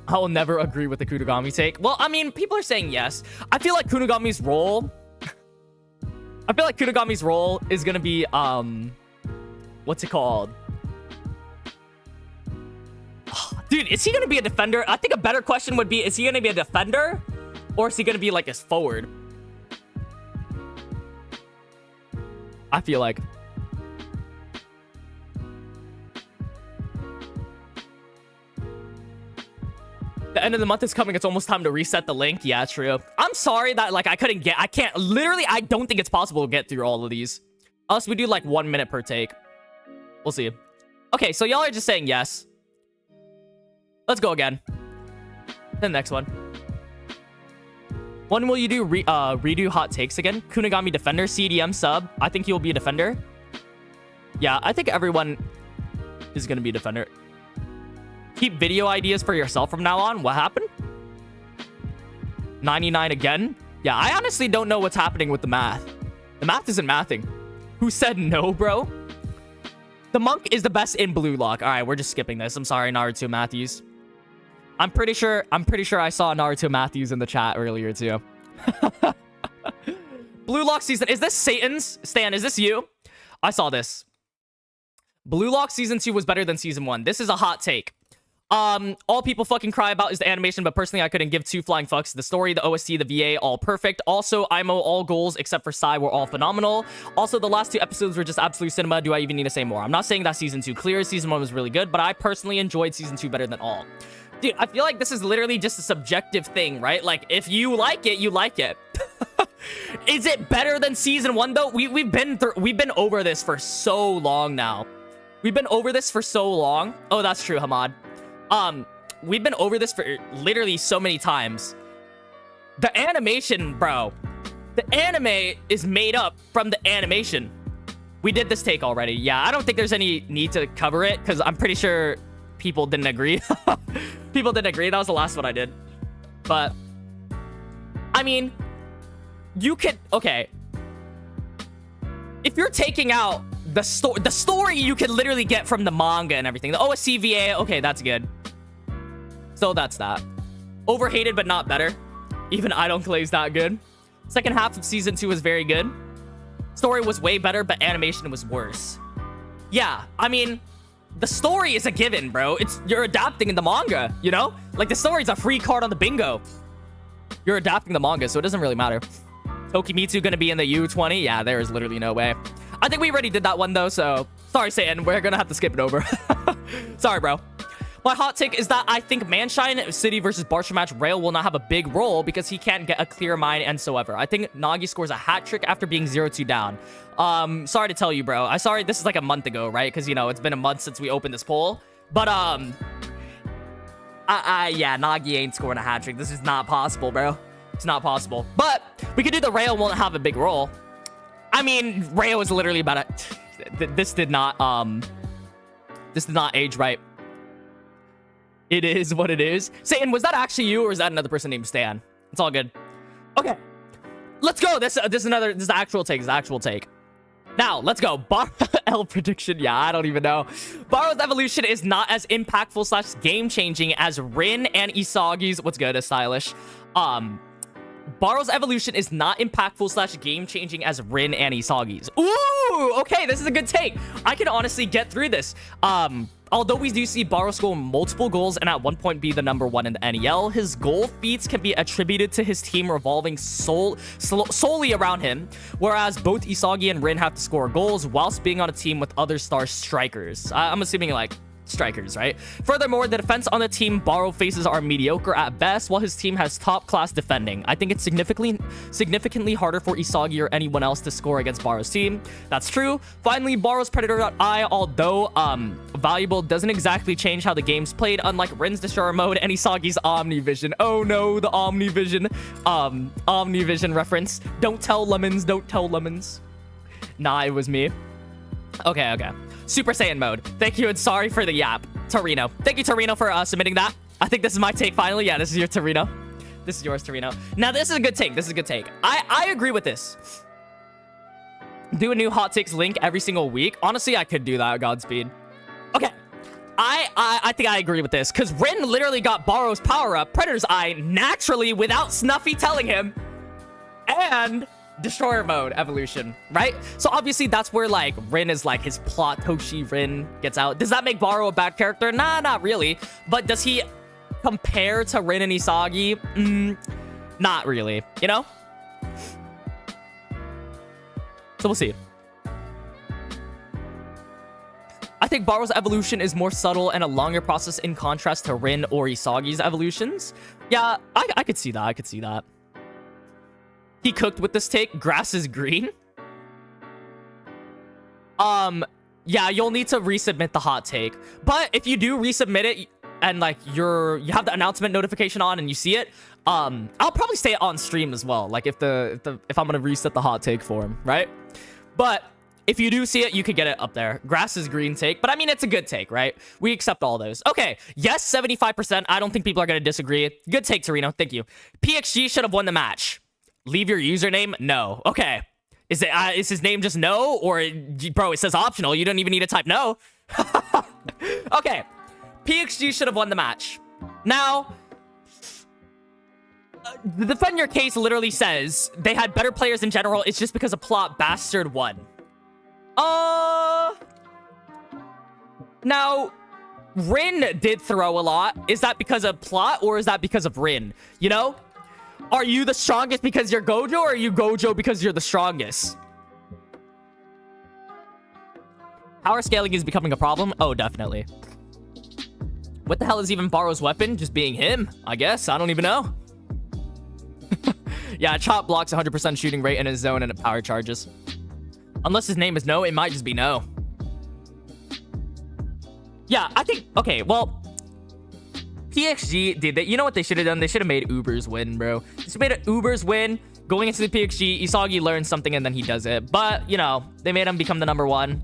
I will never agree with the Kunigami take. Well, I mean, people are saying yes. I feel like Kunigami's role... I feel like Kunigami's role is gonna be, what's it called? Dude, is he gonna be a defender? I think a better question would be, is he gonna be a defender? Or is he gonna be like his forward? I feel like... The end of the month is coming. It's almost time to reset the link. Yeah, true. I'm sorry that, like, I can't, literally, I don't think it's possible to get through all of these. Unless we do, like, 1 minute per take. We'll see. Okay, so y'all are just saying yes. Let's go again. The next one. When will you do redo hot takes again? Kunigami defender, CDM sub. I think he will be a defender. Yeah, I think everyone is going to be a defender. Keep video ideas for yourself from now on. What happened? 99 again? Yeah, I honestly don't know what's happening with the math. The math isn't mathing. Who said no, bro? The monk is the best in BLUELOCK. All right, we're just skipping this. I'm sorry, Naruto Matthews. I'm pretty sure I saw Naruto Matthews in the chat earlier too. BLUELOCK season. Is this Satan's? Stan, is this you? I saw this. BLUELOCK season 2 was better than season 1. This is a hot take. All people fucking cry about is the animation, but personally I couldn't give two flying fucks. The story, the OST, the VA, all perfect. Also, IMO, all goals except for Sai were all phenomenal. Also, the last 2 episodes were just absolute cinema. Do I even need to say more? I'm not saying that season 2 clear. Season 1 was really good, but I personally enjoyed season 2 better than all. Dude, I feel like this is literally just a subjective thing, right? Like, if you like it, you like it. Is it better than season 1 though? We've been over this for so long now. We've been over this for so long. Oh, that's true, Hamad. We've been over this for literally so many times. The animation, bro. The anime is made up from the animation. We did this take already. Yeah, I don't think there's any need to cover it because I'm pretty sure people didn't agree. People didn't agree. That was the last one I did. But, I mean, you could... Okay. If you're taking out the story you could literally get from the manga and everything. The OSCVA, okay, that's good. So that's that. Overhated but not better. Even I don't claim that good. Second half of season 2 was very good. Story was way better, but animation was worse. Yeah, I mean, the story is a given, bro. You're adapting in the manga, you know? Like, the story's a free card on the bingo. You're adapting the manga, so it doesn't really matter. Tokimitsu gonna be in the U20? Yeah, there is literally no way. I think we already did that one, though, so... Sorry, Satan. We're gonna have to skip it over. Sorry, bro. My hot take is that I think Manshine City versus Barca match Rail will not have a big role because he can't get a clear mind and so ever. I think Nagi scores a hat trick after being 0-2 down. Sorry to tell you, bro. Sorry, this is like a month ago, right? Because, you know, it's been a month since we opened this poll. But, yeah, Nagi ain't scoring a hat trick. This is not possible, bro. It's not possible. But we could do the Rail won't have a big role. I mean, Rail is literally about it. This did not age right. It is what it is. Satan, was that actually you or is that another person named Stan? It's all good. Okay. Let's go. This is the actual take. This is the actual take. Now, let's go. L prediction. Yeah, I don't even know. Barou's evolution is not as impactful / game-changing as Rin and Isagi's. What's good? Is stylish. Barou's evolution is not impactful / game-changing as Rin and Isagi's. Ooh, okay, this is a good take. I can honestly get through this. Although we do see Barou score multiple goals and at one point be the #1 in the NEL, his goal feats can be attributed to his team revolving solely around him, whereas both Isagi and Rin have to score goals whilst being on a team with other star strikers. I'm assuming like strikers, right? Furthermore, the defense on the team Barou faces are mediocre at best, while his team has top-class defending. I think it's significantly harder for Isagi or anyone else to score against Barou's team. That's true. Finally, Barou's Predator.eye, although valuable, doesn't exactly change how the game's played, unlike Rin's Destroyer mode and Isagi's Omnivision. Oh no, the Omnivision. Omnivision reference. Don't tell lemons, don't tell lemons. Nah, it was me. Okay. Super Saiyan mode. Thank you and sorry for the yap. Torino. Thank you, Torino, for submitting that. I think this is my take finally. Yeah, this is your Torino. This is yours, Torino. Now, this is a good take. This is a good take. I agree with this. Do a new hot takes link every single week. Honestly, I could do that. Godspeed. Okay. I think I agree with this. Because Rin literally got Barou's power-up, Predator's Eye, naturally without Snuffy telling him. And... Destroyer mode evolution, right? So obviously that's where like Rin is like his plot Toshi Rin gets out. Does that make Barou a bad character? Nah, not really. But does he compare to Rin and Isagi? Not really, you know? So we'll see. I think Barou's evolution is more subtle and a longer process in contrast to Rin or Isagi's evolutions. Yeah, I could see that. I could see that. He cooked with this take. Grass is green. Yeah, you'll need to resubmit the hot take. But if you do resubmit it and like you have the announcement notification on and you see it, I'll probably say it on stream as well. Like if I'm gonna reset the hot take for him, right? But if you do see it, you could get it up there. Grass is green take, but I mean it's a good take, right? We accept all those. Okay, yes, 75%. I don't think people are gonna disagree. Good take, Torino. Thank you. PXG should have won the match. Leave your username? No. Okay. Is his name just no? Or, bro, it says optional. You don't even need to type no. Okay. PXG should have won the match. Now, the Defend Your Case literally says they had better players in general. It's just because of plot Bastard won. Now, Rin did throw a lot. Is that because of plot or is that because of Rin? You know? Are you the strongest because you're Gojo, or are you Gojo because you're the strongest? Power scaling is becoming a problem? Oh, definitely. What the hell is even Barou's weapon? Just being him, I guess. I don't even know. Yeah, Chop blocks 100% shooting rate in his zone and it power charges. Unless his name is No, it might just be No. Yeah, I think... Okay, well... PXG did that. You know what they should have done? They should have made Ubers win, bro. They should have made Ubers win. Going into the PXG, Isagi learns something and then he does it. But, you know, they made him become the #1.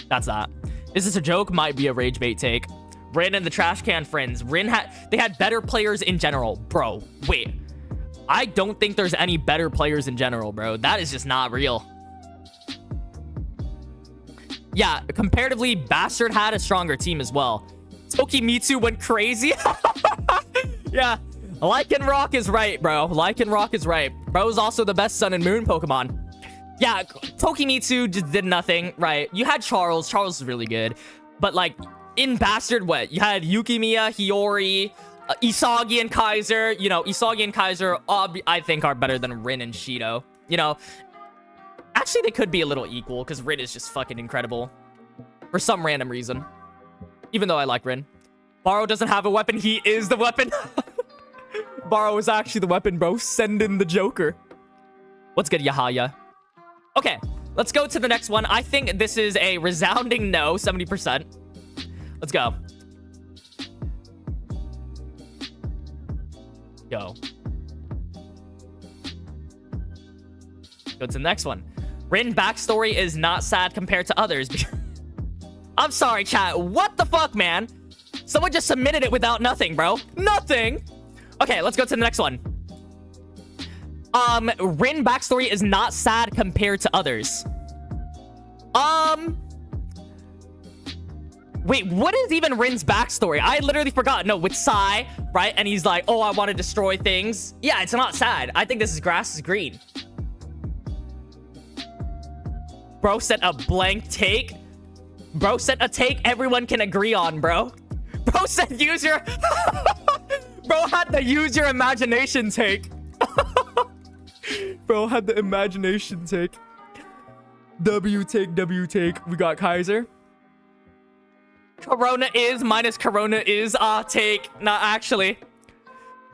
That's that. Is this a joke? Might be a rage bait take. Rin and the trash can friends. They had better players in general. Bro, wait. I don't think there's any better players in general, bro. That is just not real. Yeah, comparatively, Bastard had a stronger team as well. Tokimitsu went crazy. Yeah, Lycanroc is right, bro. Lycanroc is right. Bro's also the best Sun and Moon Pokemon. Yeah, Tokimitsu just did nothing, right? You had Charles. Charles is really good. But, like, in Bastard, what? You had Yukimiya, Hiyori, Isagi, and Kaiser. You know, Isagi and Kaiser, I think, are better than Rin and Shido. You know, actually, they could be a little equal because Rin is just fucking incredible. For some random reason. Even though I like Rin. Barou doesn't have a weapon. He is the weapon. Barou is actually the weapon, bro. Send in the Joker. What's good, Yahaya? Okay, let's go to the next one. I think this is a resounding no, 70%. Let's go. Go. Go to the next one. Rin backstory is not sad compared to others. I'm sorry, chat. What the fuck, man? Someone just submitted it without nothing, bro. Nothing. Okay, let's go to the next one. Rin backstory is not sad compared to others. Wait, what is even Rin's backstory? I literally forgot. No, with Sai, right? And he's like, oh, I want to destroy things. Yeah, it's not sad. I think this is grass is green. Bro sent a blank take. Bro sent a take everyone can agree on, bro. Bro said use your... Bro had the use your imagination take. Bro had the imagination take. W take, W take. We got Kaiser. Corona is minus Corona is take. Not actually.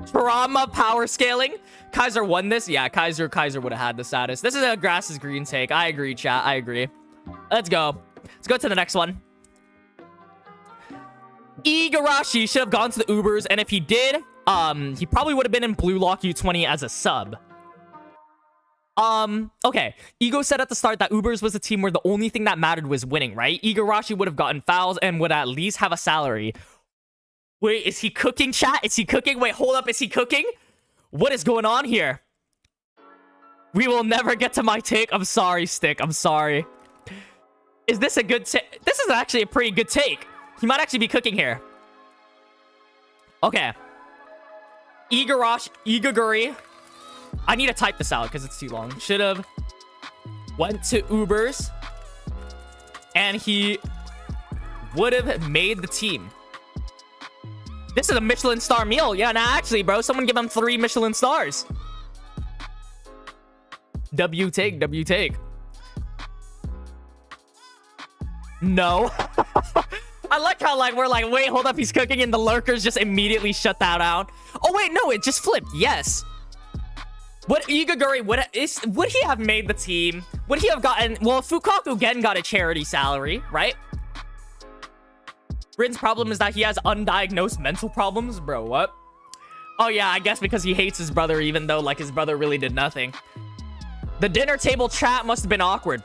Trauma power scaling. Kaiser won this. Yeah, Kaiser would have had the saddest. This is a grass is green take. I agree, chat. I agree. Let's go. Let's go to the next one. Igarashi should have gone to the Ubers, and if he did, he probably would have been in BLUELOCK U20 as a sub. Okay. Ego said at the start that Ubers was a team where the only thing that mattered was winning, right? Igarashi would have gotten fouls and would at least have a salary. Wait, is he cooking, chat? Is he cooking? Wait, hold up. Is he cooking? What is going on here? We will never get to my take. I'm sorry, Stick. I'm sorry. Is this a good take? This is actually a pretty good take. He might actually be cooking here. Okay. Igaguri. I need to type this out because it's too long. Should have went to Ubers. And he would have made the team. This is a Michelin star meal. Yeah, nah, actually, bro. Someone give him 3 Michelin stars. W take, W take. No. I like how, like, we're like, wait, hold up, he's cooking, and the lurkers just immediately shut that out. Oh, wait, no, it just flipped. Yes. What Igaguri would he have made the team? Would he have gotten... Well, Fukaku Gen got a charity salary, right? Rin's problem is that he has undiagnosed mental problems. Bro, what? Oh, yeah, I guess because he hates his brother, even though, like, his brother really did nothing. The dinner table chat must have been awkward.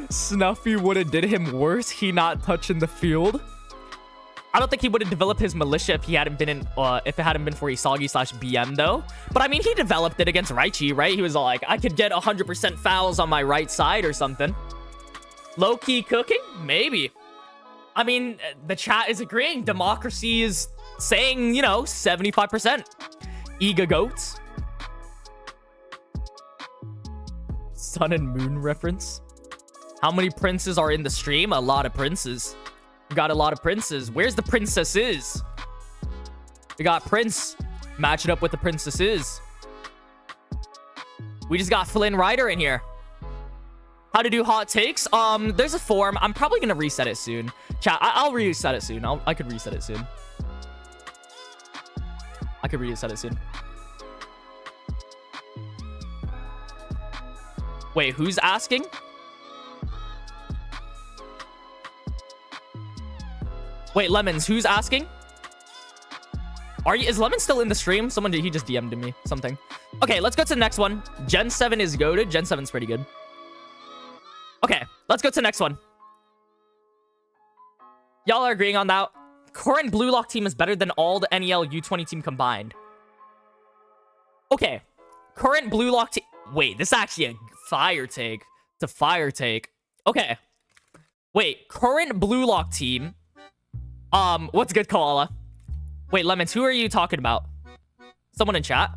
Snuffy would have did him worse. He not touching the field. I don't think he would have developed his militia if he hadn't been in, if it hadn't been for Isagi/BM though. But I mean, he developed it against Raichi, right? He was all like, I could get 100% fouls on my right side or something. Low-key cooking? Maybe. I mean, the chat is agreeing. Democracy is saying, you know, 75%. Ega goats. Sun and Moon reference. How many princes are in the stream? A lot of princes. We got a lot of princes. Where's the princesses? We got Prince. Match it up with the princesses. We just got Flynn Rider in here. How to do hot takes? There's a form. I'm probably gonna reset it soon. Chat, I'll reset it soon. I could reset it soon. I could reset it soon. Wait, who's asking? Wait, Lemons, who's asking? Is Lemon still in the stream? He just DM'd me something. Okay, let's go to the next one. Gen 7 is goated. Gen 7's pretty good. Okay, let's go to the next one. Y'all are agreeing on that. Current BLUELOCK team is better than all the NEL U20 team combined. Okay, current BLUELOCK team. Wait, this is actually a fire take. It's a fire take. Okay. Wait, current BLUELOCK team. What's good, Koala? Wait, Lemons, who are you talking about? Someone in chat?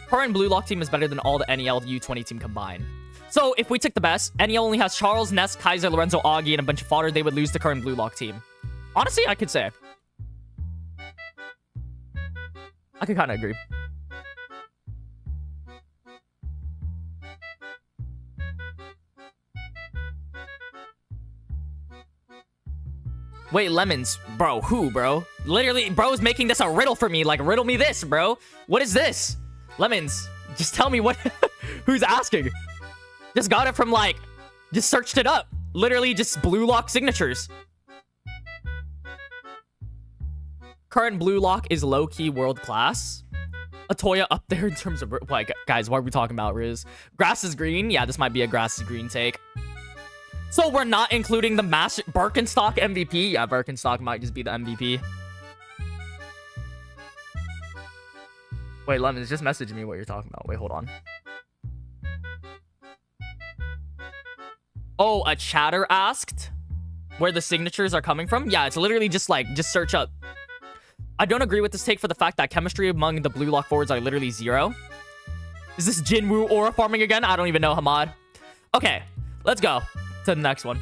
Current BLUELOCK team is better than all the NEL U20 team combined. So, if we took the best, NEL only has Charles, Ness, Kaiser, Lorenzo, Augie, and a bunch of fodder. They would lose the current BLUELOCK team. Honestly, I could say. I could kind of agree. Wait, Lemons. Bro, who, bro? Literally, bro's making this a riddle for me. Like, riddle me this, bro. What is this? Lemons, just tell me what... Who's asking? Just got it from, like... Just searched it up. Literally, just BLUELOCK signatures. Current BLUELOCK is low-key world-class. Atoya up there in terms of... Like, guys, what are we talking about, Riz? Grass is green? Yeah, this might be a grass is green take. So we're not including the Birkenstock MVP? Yeah, Birkenstock might just be the MVP. Wait, Lemons, just message me what you're talking about. Wait, hold on. Oh, a chatter asked where the signatures are coming from? Yeah, it's literally just like, just search up. I don't agree with this take for the fact that chemistry among the BLUELOCK forwards are literally 0. Is this Jinwoo aura farming again? I don't even know, Hamad. Okay, let's go to the next one.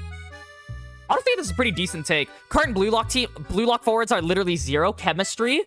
Honestly, this is a pretty decent take. Current BLUELOCK forwards are literally 0 chemistry.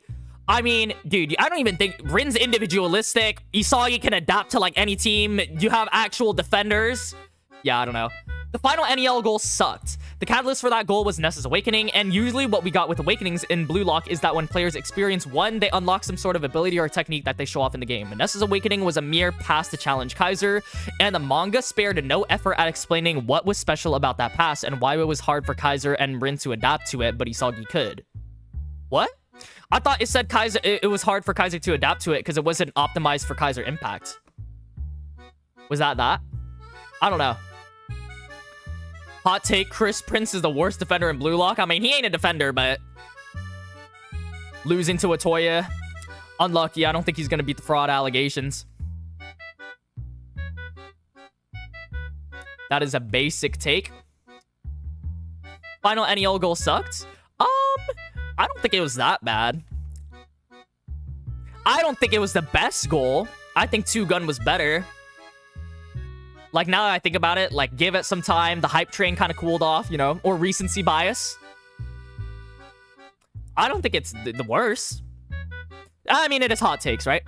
I mean, dude, I don't even think Rin's individualistic. Isagi can adapt to like any team. You have actual defenders. Yeah, I don't know. The final NEL goal sucked. The catalyst for that goal was Ness's awakening, and usually what we got with awakenings in BLUELOCK is that when players experience one, they unlock some sort of ability or technique that they show off in the game. Ness's awakening was a mere pass to challenge Kaiser, and the manga spared no effort at explaining what was special about that pass and why it was hard for Kaiser and Rin to adapt to it, but Isagi could. What? I thought it said Kaiser. It was hard for Kaiser to adapt to it because it wasn't optimized for Kaiser impact. Was that? I don't know. Hot take, Chris Prince is the worst defender in BLUELOCK. I mean, he ain't a defender, but... Losing to Atoya. Unlucky. I don't think he's going to beat the fraud allegations. That is a basic take. Final NEL goal sucked. I don't think it was that bad. I don't think it was the best goal. I think 2-gun was better. Like, now that I think about it, like, give it some time. The hype train kind of cooled off, you know? Or recency bias. I don't think it's the worst. I mean, it is hot takes, right?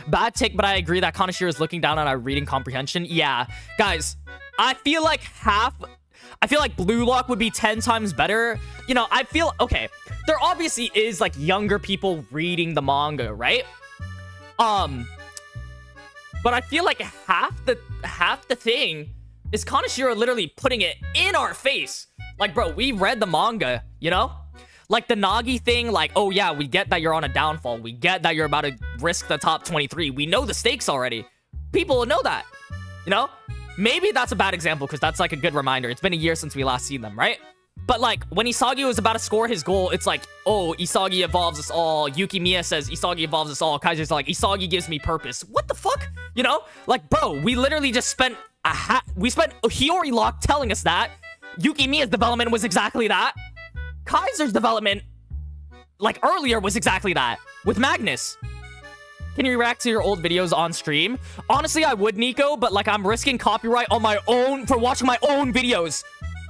Bad take, but I agree that Kanashiro is looking down on our reading comprehension. Yeah. Guys, I feel like BLUELOCK would be 10 times better. You know, I feel... Okay, there obviously is, like, younger people reading the manga, right? But I feel like half the thing is Kanashiro literally putting it in our face. Like, bro, we read the manga, you know? Like, the Nagi thing, like, oh, yeah, we get that you're on a downfall. We get that you're about to risk the top 23. We know the stakes already. People know that, you know? Maybe that's a bad example because that's, like, a good reminder. It's been a year since we last seen them, right? But, like, when Isagi was about to score his goal, it's like, oh, Isagi evolves us all. Yuki Miya says, Isagi evolves us all. Kaiser's like, Isagi gives me purpose. What the fuck? You know? Like, bro, we literally just spent Hiyori Lock telling us that. Yuki Miya's development was exactly that. Kaiser's development, like, earlier was exactly that. With Magnus. Can you react to your old videos on stream? Honestly, I would, Nico, but like I'm risking copyright on my own for watching my own videos.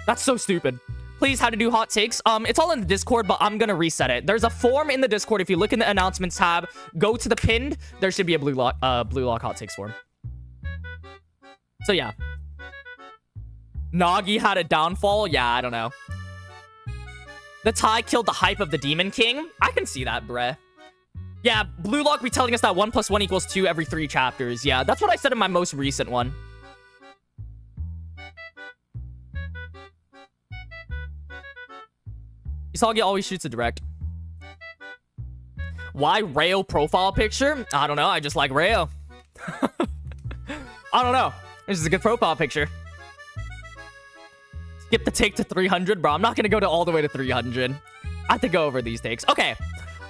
That's so stupid. Please, how to do hot takes. It's all in the Discord, but I'm gonna reset it. There's a form in the Discord. If you look in the announcements tab, go to the pinned. There should be a BLUELOCK hot takes form. So yeah. Nagi had a downfall. Yeah, I don't know. The tie killed the hype of the Demon King. I can see that, bruh. Yeah, BLUELOCK be telling us that 1 + 1 = 2 every 3 chapters. Yeah, that's what I said in my most recent one. Isagi always shoots a direct. Why Rayo profile picture? I don't know. I just like Rayo. I don't know. This is a good profile picture. Skip the take to 300, bro. I'm not gonna go all the way to 300. I have to go over these takes. Okay,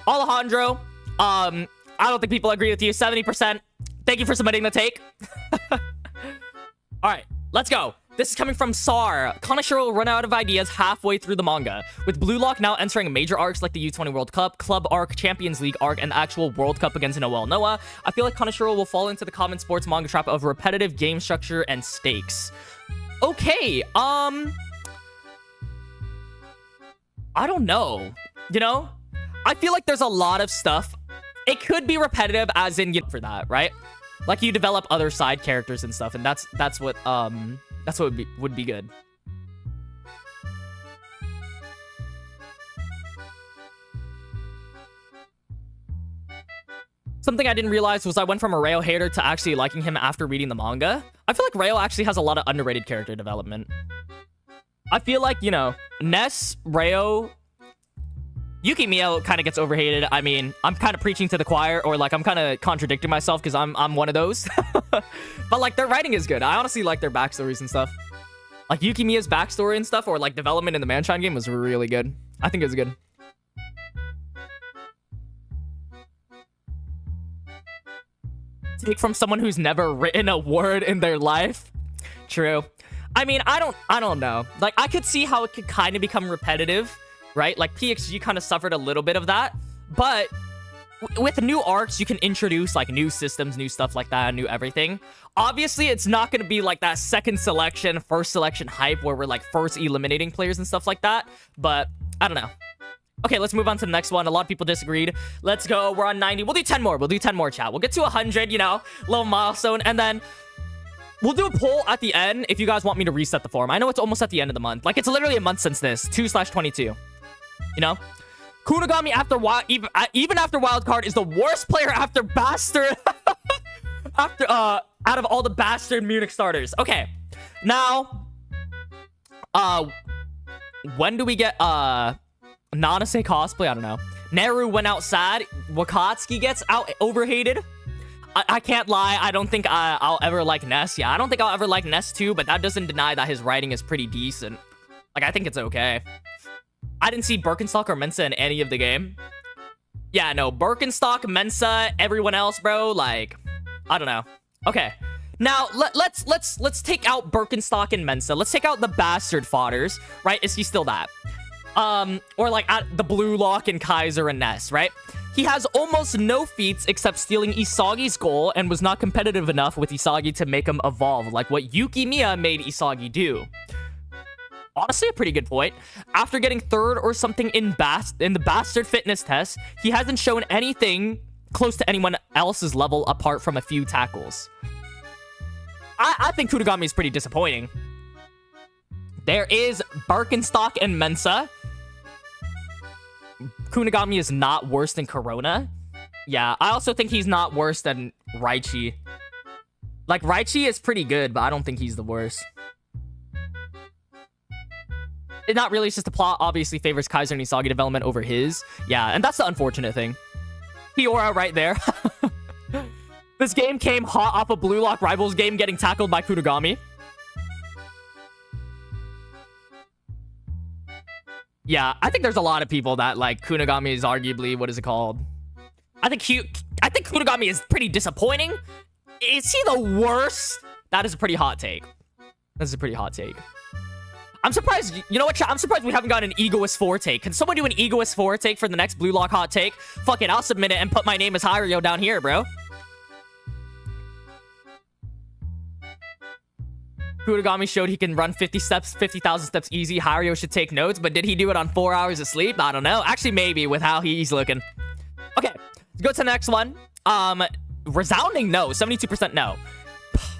Alejandro. I don't think people agree with you. 70%. Thank you for submitting the take. All right, let's go. This is coming from Sar. Kanashiro will run out of ideas halfway through the manga. With BLUELOCK now entering major arcs like the U20 World Cup, Club Arc, Champions League Arc, and the actual World Cup against Noel Noah, I feel like Kanashiro will fall into the common sports manga trap of repetitive game structure and stakes. Okay, I don't know. You know? I feel like there's a lot of stuff. It could be repetitive as in for that, right? Like you develop other side characters and stuff, and that's what would be good. Something I didn't realize was I went from a Rayo hater to actually liking him after reading the manga. I feel like Rayo actually has a lot of underrated character development. I feel like, you know, Ness, Rayo, Yukimiya kind of gets overhated. I mean, I'm kind of preaching to the choir, or like I'm kind of contradicting myself because I'm one of those. But like their writing is good. I honestly like their backstories and stuff. Like Yukimiya's backstory and stuff, or like development in the Munchen game was really good. I think it was good. Take from someone who's never written a word in their life. True. I mean, I don't know. Like I could see how it could kind of become repetitive, right? Like PXG kind of suffered a little bit of that, but with new arcs, you can introduce like new systems, new stuff like that, new everything. Obviously, it's not going to be like that second selection, first selection hype where we're like first eliminating players and stuff like that, but I don't know. Okay, let's move on to the next one. A lot of people disagreed. Let's go. We're on 90. We'll do 10 more. We'll do 10 more, chat. We'll get to 100, you know, little milestone, and then we'll do a poll at the end if you guys want me to reset the form. I know it's almost at the end of the month. Like, it's literally a month since this. 2/22. You know? Kunigami after even after Wildcard is the worst player after Bastard. Out of all the Bastard Munich starters. Okay. Now, when do we get Nanase cosplay? I don't know. Neru went out sad. Wakatsuki gets out overhated. I can't lie. I don't think I'll ever like Ness. Yeah, I don't think I'll ever like Ness too, but that doesn't deny that his writing is pretty decent. Like, I think it's okay. I didn't see Birkenstock or Mensa in any of the game. Yeah, no. Birkenstock, Mensa, everyone else, bro. Like, I don't know. Okay. Now, let's take out Birkenstock and Mensa. Let's take out the Bastard fodders, right? Is he still that? Or like at the BLUELOCK and Kaiser and Ness, right? He has almost no feats except stealing Isagi's goal and was not competitive enough with Isagi to make him evolve, like what Yukimiya made Isagi do. Honestly, a pretty good point. After getting third or something in the Bastard fitness test, he hasn't shown anything close to anyone else's level apart from a few tackles. I think Kunigami is pretty disappointing. There is Birkenstock and Mensa. Kunigami is not worse than Corona. Yeah, I also think he's not worse than Raichi. Like, Raichi is pretty good, but I don't think he's the worst. It's not really, it's just the plot obviously favors Kaiser and Isagi development over his. Yeah, and that's the unfortunate thing. Fiora right there. This game came hot off a BLUELOCK Rivals game getting tackled by Kunigami. Yeah, I think there's a lot of people that like Kunigami is arguably, what is it called? I think Kunigami is pretty disappointing. Is he the worst? That is a pretty hot take. That's a pretty hot take. I'm surprised, you know what, chat? I'm surprised we haven't got an Egoist 4 take. Can someone do an Egoist 4 take for the next BLUELOCK hot take? Fuck it, I'll submit it and put my name as Hiryo down here, bro. Kurogami showed he can run 50 steps, 50,000 steps easy. Hiryo should take notes, but did he do it on 4 hours of sleep? I don't know. Actually, maybe with how he's looking. Okay, let's go to the next one. Resounding no, 72% no.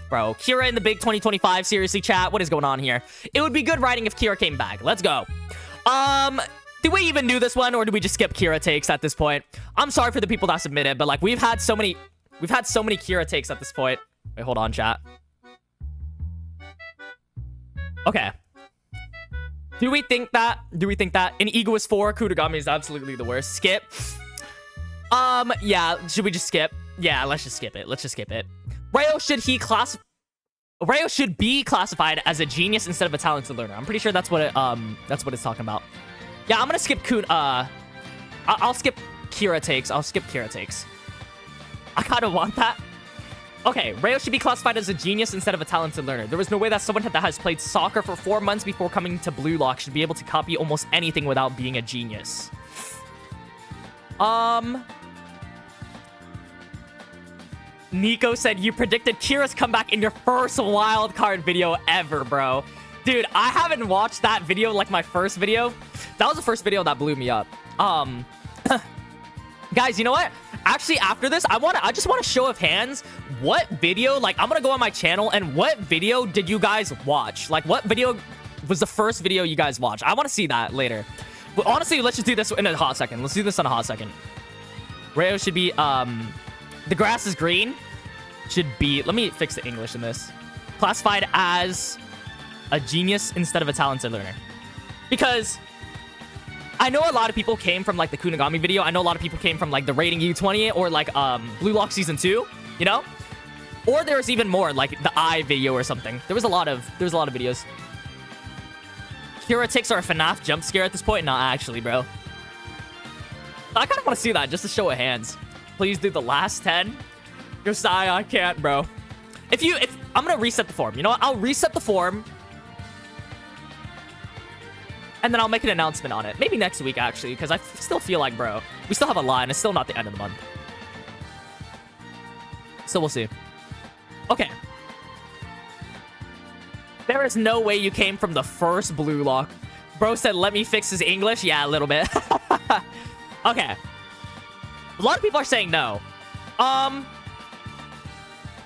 Bro, Kira in the big 2025. Seriously, chat, what is going on here? It would be good writing if Kira came back. Let's go. Do we even do this one, or do we just skip Kira takes at this point? I'm sorry for the people that submitted, but like we've had so many Kira takes at this point. Wait, hold on, chat. Okay. Do we think that? In Egoist 4, Kurogami is absolutely the worst. Skip. Yeah, should we just skip? Yeah, let's just skip it. Ryo should be classified as a genius instead of a talented learner. I'm pretty sure that's what it's talking about. Yeah, I'm gonna skip I'll skip Kira takes. I kind of want that. Okay, Ryo should be classified as a genius instead of a talented learner. There was no way that someone that has played soccer for 4 months before coming to BLUELOCK should be able to copy almost anything without being a genius. Nico said, you predicted Kira's comeback in your first wildcard video ever, bro. Dude, I haven't watched that video like my first video. That was the first video that blew me up. Guys, you know what? Actually, after this, I just want to show of hands what video, like, I'm gonna go on my channel, and what video did you guys watch? Like, what video was the first video you guys watched? I want to see that later. But honestly, let's just do this in a hot second. Let's do this in a hot second. Ryo should be, the grass is green. Should be, let me fix the English in this. Classified as a genius instead of a talented learner. Because I know a lot of people came from like the Kunigami video. I know a lot of people came from like the Rating U20 or like BLUELOCK Season 2, you know? Or there's even more, like the I video or something. There was a lot of videos. Kira takes our FNAF jump scare at this point? Nah, actually, bro. I kind of want to see that just to show of hands. Please do the last 10. Josiah, I can't, bro. If I'm gonna reset the form. You know what? I'll reset the form. And then I'll make an announcement on it. Maybe next week, actually, because I still feel like, bro, we still have a lot, and it's still not the end of the month. So we'll see. Okay. There is no way you came from the first BLUELOCK. Bro said, let me fix his English. Yeah, a little bit. Okay. A lot of people are saying no.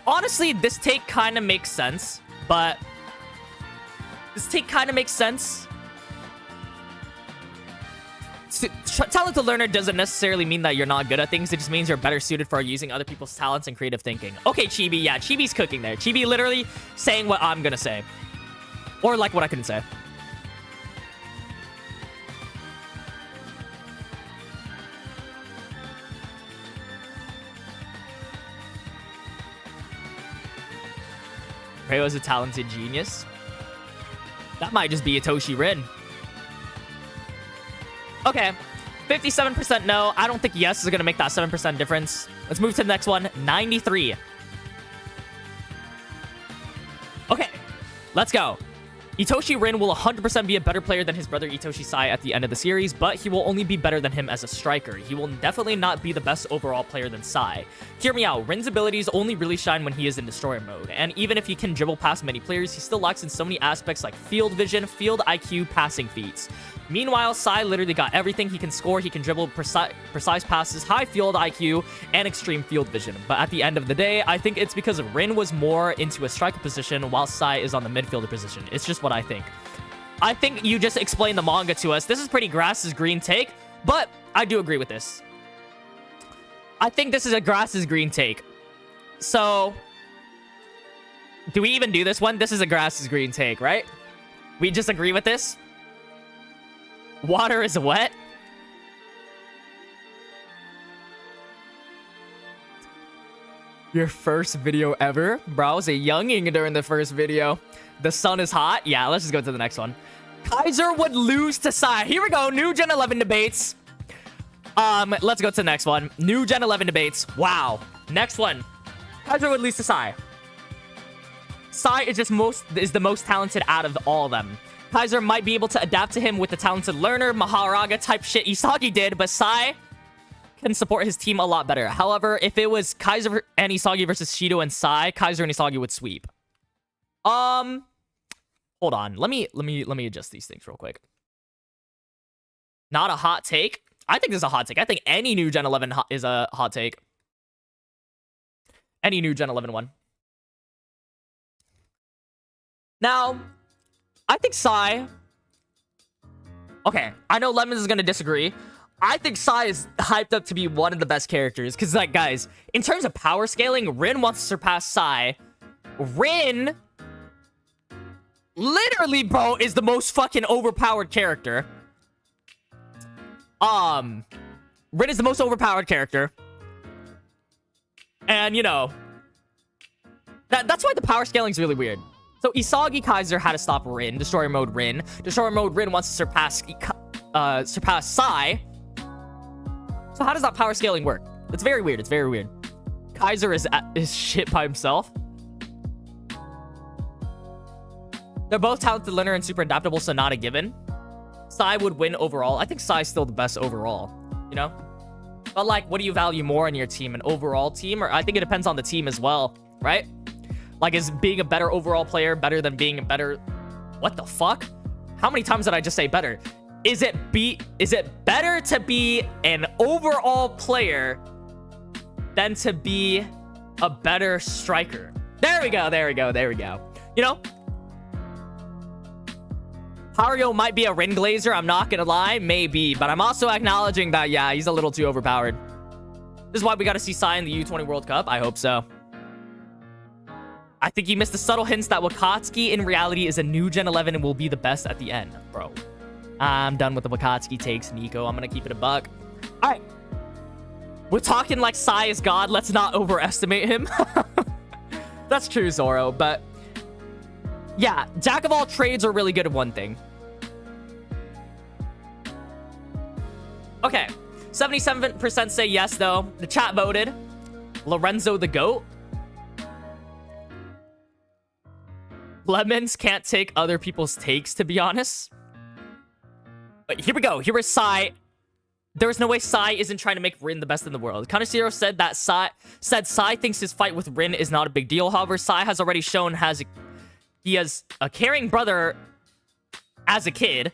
Honestly, this take kind of makes sense, but talented learner doesn't necessarily mean that you're not good at things. It just means you're better suited for using other people's talents and creative thinking. Okay, Chibi. Yeah, Chibi's cooking there. Chibi literally saying what I'm gonna say. Or like what I couldn't say. Ryo is a talented genius. That might just be Itoshi Rin. Okay. 57% no. I don't think yes is going to make that 7% difference. Let's move to the next one. 93. Okay. Let's go. Itoshi Rin will 100% be a better player than his brother Itoshi Sai at the end of the series, but he will only be better than him as a striker. He will definitely not be the best overall player than Sai. Hear me out, Rin's abilities only really shine when he is in destroyer mode, and even if he can dribble past many players, he still lacks in so many aspects like field vision, field IQ, passing feats. Meanwhile, Sai literally got everything. He can score, he can dribble, precise passes, high field IQ, and extreme field vision. But at the end of the day, I think it's because Rin was more into a striker position while Sai is on the midfielder position. It's just what I think. I think you just explained the manga to us. This is pretty grass is green take, but I do agree with this. I think this is a grass is green take. So, do we even do this one? This is a grass is green take, right? We just agree with this? Water is wet? Your first video ever? Bro, I was a younging during the first video. The sun is hot? Yeah, let's just go to the next one. Kaiser would lose to Sai. Here we go. New Gen 11 debates. Let's go to the next one. New Gen 11 debates. Wow. Next one. Kaiser would lose to Sai. Sai is the most talented out of all of them. Kaiser might be able to adapt to him with the talented learner, Maharaga type shit Isagi did, but Sai can support his team a lot better. However, if it was Kaiser and Isagi versus Shido and Sai, Kaiser and Isagi would sweep. Hold on. Let me adjust these things real quick. Not a hot take. I think this is a hot take. I think any new Gen 11 is a hot take. Any new Gen 11 one. Now, I think Sai... Okay, I know Lemons is going to disagree. I think Sai is hyped up to be one of the best characters. Because, like, guys, in terms of power scaling, Rin wants to surpass Sai. Rin... literally, bro, is the most fucking overpowered character. Rin is the most overpowered character. And, you know... That's why the power scaling is really weird. So, Isagi Kaiser had to stop Rin. Destroyer mode Rin. Destroyer mode Rin wants to surpass Sai. So, how does that power scaling work? It's very weird. It's very weird. Kaiser is shit by himself. They're both talented learner and super adaptable, so not a given. Sai would win overall. I think Sai's still the best overall, you know? But, like, what do you value more in your team? An overall team? Or I think it depends on the team as well, right? Like, is being a better overall player better than being a better... What the fuck? How many times did I just say better? Is it better to be an overall player than to be a better striker? There we go, there we go, there we go. You know? Hiryo might be a Rin Glazer, I'm not gonna lie. Maybe, but I'm also acknowledging that, yeah, he's a little too overpowered. This is why we gotta see Sai in the U20 World Cup. I hope so. I think you missed the subtle hints that Wakatsuki in reality is a new Gen 11 and will be the best at the end, bro. I'm done with the Wakatsuki takes, Nico. I'm gonna keep it a buck. All right. We're talking like Sai is God. Let's not overestimate him. That's true, Zoro, but... Yeah, jack of all trades are really good at one thing. Okay. 77% say yes, though. The chat voted. Lorenzo the GOAT. Lemons can't take other people's takes, to be honest. But here we go. Here is Sai. There's no way Sai isn't trying to make Rin the best in the world. Kaneshiro said that Sai thinks his fight with Rin is not a big deal. However, Sai has already shown he has a caring brother as a kid.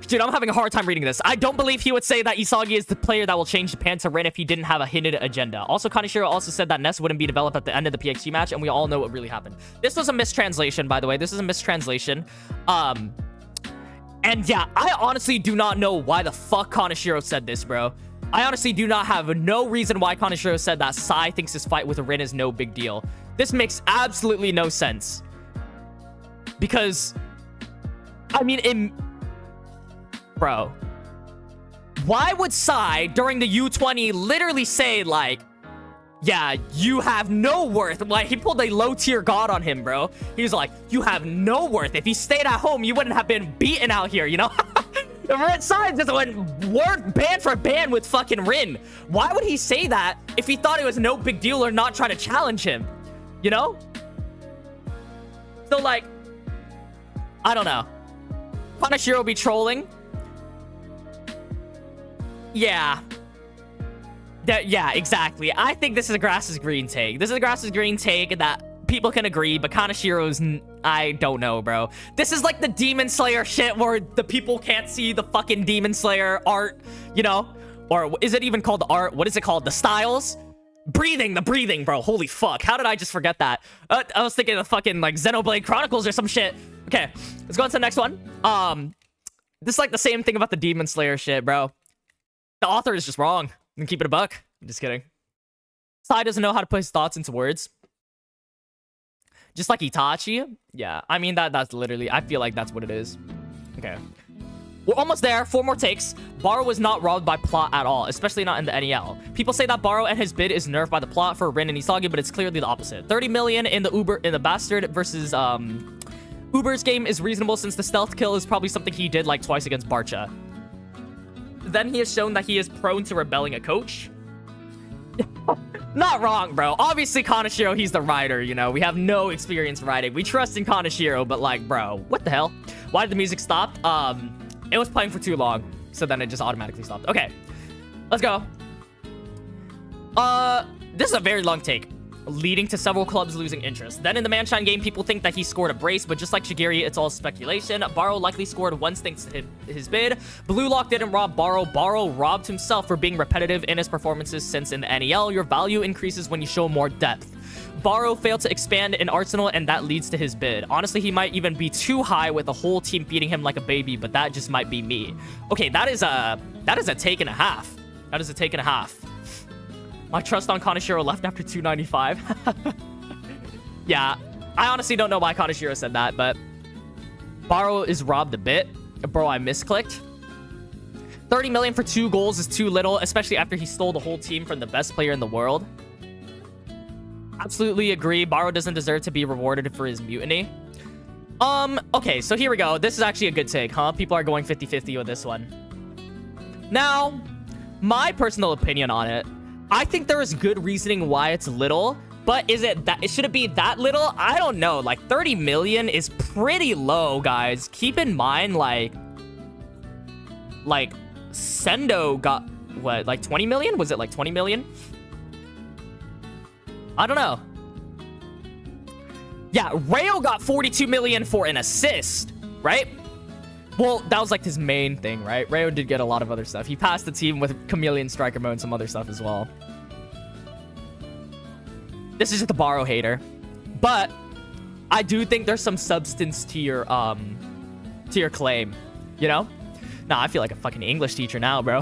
Dude, I'm having a hard time reading this. I don't believe he would say that Isagi is the player that will change Japan to Rin if he didn't have a hidden agenda. Also, Kaneshiro also said that Ness wouldn't be developed at the end of the PXG match, and we all know what really happened. This was a mistranslation, by the way. This is a mistranslation. And yeah, I honestly do not know why the fuck Kaneshiro said this, bro. I honestly do not have no reason why Kaneshiro said that Sai thinks his fight with Rin is no big deal. This makes absolutely no sense. Because, I mean, bro, why would Sai, during the U20, literally say, like, yeah, you have no worth? Like, he pulled a low-tier god on him, bro. He was like, you have no worth. If you stayed at home, you wouldn't have been beaten out here, you know? Sai just went word band for band with fucking Rin. Why would he say that if he thought it was no big deal or not trying to challenge him? You know? So, like, I don't know. Kaneshiro be trolling. Yeah. Yeah, exactly. I think this is a grass is green take. This is a grass is green take that people can agree, but Kanashiro's... I don't know, bro. This is like the Demon Slayer shit where the people can't see the fucking Demon Slayer art, you know? Or is it even called the art? What is it called? The styles? The breathing, bro. Holy fuck. How did I just forget that? I was thinking of fucking, like, Xenoblade Chronicles or some shit. Okay, let's go on to the next one. This is like the same thing about the Demon Slayer shit, bro. The author is just wrong. And keep it a buck. I'm just kidding. Sai doesn't know how to put his thoughts into words. Just like Itachi. Yeah, I mean, that's literally... I feel like that's what it is. Okay. We're almost there. 4 more takes. Barou was not robbed by plot at all, especially not in the NEL. People say that Barou and his bid is nerfed by the plot for Rin and Isagi, but it's clearly the opposite. 30 million in the Bastard versus Uber's game is reasonable since the stealth kill is probably something he did like twice against Barcha. Then he has shown that he is prone to rebelling a coach. Not wrong, bro. Obviously, Kaneshiro, he's the rider, you know. We have no experience riding. We trust in Kaneshiro, but like, bro, what the hell? Why did the music stop? It was playing for too long, so then it just automatically stopped. Okay, let's go. This is a very long take. leading to several clubs losing interest. Then in the Munchen game, people think that he scored a brace, but just like Shigiri, it's all speculation. Barou likely scored once thanks to his bid. BLUELOCK didn't rob Barou. Barou robbed himself for being repetitive in his performances, since in the NEL, your value increases when you show more depth. Barou failed to expand in Arsenal, and that leads to his bid. Honestly, he might even be too high with the whole team feeding him like a baby, but that just might be me. Okay, that is a take and a half. That is a take and a half. My trust on Kaneshiro left after 295. Yeah, I honestly don't know why Kaneshiro said that, but Barou is robbed a bit. Bro, I misclicked. 30 million for 2 goals is too little, especially after he stole the whole team from the best player in the world. Absolutely agree. Barou doesn't deserve to be rewarded for his mutiny. Okay, so here we go. This is actually a good take, huh? People are going 50-50 with this one. Now, my personal opinion on it, I think there is good reasoning why it's little, but is it that should it be that little? I don't know. Like 30 million is pretty low, guys. Keep in mind, like Sendo got what, like 20 million? Was it like 20 million? I don't know. Yeah, Rayo got 42 million for an assist, right? Well, that was like his main thing, right? Rayo did get a lot of other stuff. He passed the team with Chameleon Striker Mode and some other stuff as well. This is just the Barou hater. But I do think there's some substance to your claim, you know? Nah, I feel like a fucking English teacher now, bro.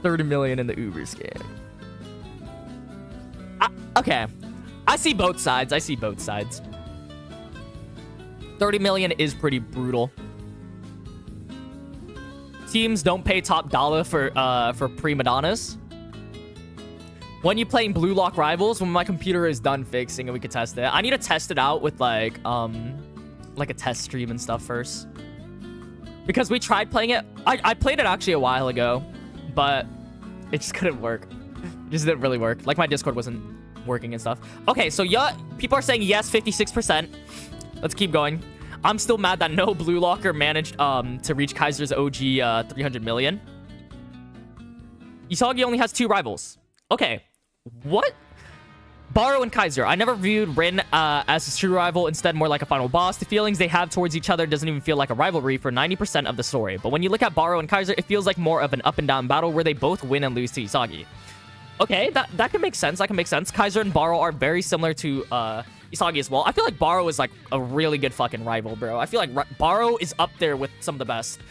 30 million in the Uber scam. Okay. I see both sides. 30 million is pretty brutal. Teams don't pay top dollar for prima donnas. When you playing BLUELOCK Rivals, when my computer is done fixing and we could test it. I need to test it out with like a test stream and stuff first. Because we tried playing it. I played it actually a while ago, but it just couldn't work. It just didn't really work. Like my Discord wasn't working and stuff. Okay, so yeah, people are saying yes, 56%. Let's keep going. I'm still mad that no BLUELOCKer managed to reach Kaiser's OG 300 million. Isagi only has 2 rivals. Okay, what? Barou and Kaiser. I never viewed Rin as a true rival, instead more like a final boss. The feelings they have towards each other doesn't even feel like a rivalry for 90% of the story. But when you look at Barou and Kaiser, it feels like more of an up and down battle where they both win and lose to Isagi. Okay, that can make sense. That can make sense. Kaiser and Barou are very similar to Isagi as well. I feel like Barou is like a really good fucking rival, bro. I feel like Barou is up there with some of the best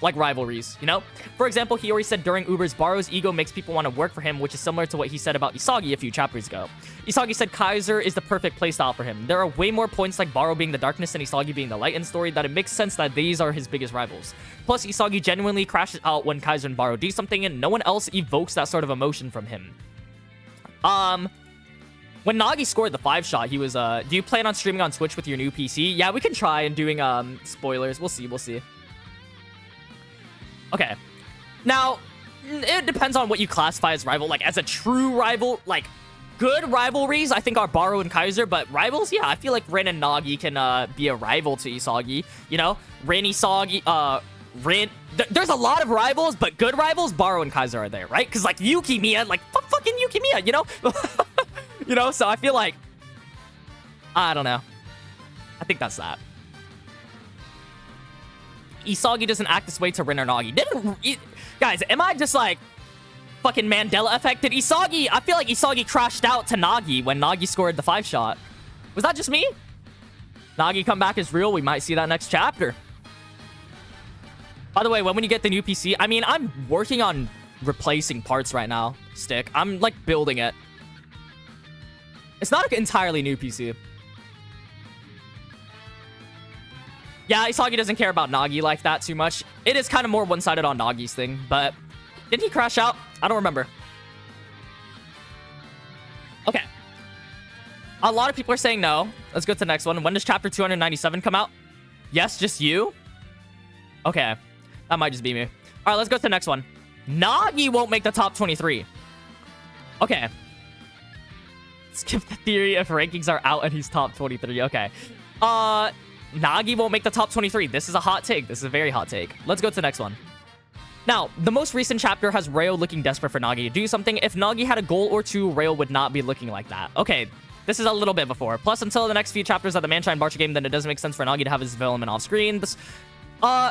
like rivalries, you know? For example, he already said during Uber's, Barou's ego makes people want to work for him, which is similar to what he said about Isagi a few chapters ago. Isagi said Kaiser is the perfect playstyle for him. There are way more points like Barou being the darkness and Isagi being the light in story that it makes sense that these are his biggest rivals. Plus, Isagi genuinely crashes out when Kaiser and Barou do something, and no one else evokes that sort of emotion from him. When Nagi scored the 5-shot, he was, do you plan on streaming on Twitch with your new PC? Yeah, we can try and doing, spoilers. We'll see. Okay. Now, it depends on what you classify as rival. Like, as a true rival, like, good rivalries, I think are Barou and Kaiser, but rivals, yeah, I feel like Rin and Nagi can, be a rival to Isagi, you know? Rin, Isagi, Rin... There's a lot of rivals, but good rivals, Barou and Kaiser are there, right? Because, like, Yuki Miya, like, fucking Yuki Miya, you know? You know, so I feel like... I don't know. I think that's that. Isagi doesn't act this way to Rin or Nagi. Guys, am I just like fucking Mandela effect? Did Isagi... I feel like Isagi crashed out to Nagi when Nagi scored the 5-shot. Was that just me? Nagi comeback is real. We might see that next chapter. By the way, when you get the new PC... I mean, I'm working on replacing parts right now. Stick. I'm like building it. It's not an entirely new PC. Yeah, Isagi doesn't care about Nagi like that too much. It is kind of more one-sided on Nagi's thing, but... Did he crash out? I don't remember. Okay. A lot of people are saying no. Let's go to the next one. When does chapter 297 come out? Yes, just you? Okay. That might just be me. Alright, let's go to the next one. Nagi won't make the top 23. Okay. Skip the theory if rankings are out and he's top 23. Okay. Nagi won't make the top 23. This is a hot take. This is a very hot take. Let's go to the next one. Now, the most recent chapter has Rayo looking desperate for Nagi to do something. If Nagi had a goal or two, Rayo would not be looking like that. Okay, this is a little bit before. Plus, until the next few chapters of the Manshine Barcha game, then it doesn't make sense for Nagi to have his development off screen. This,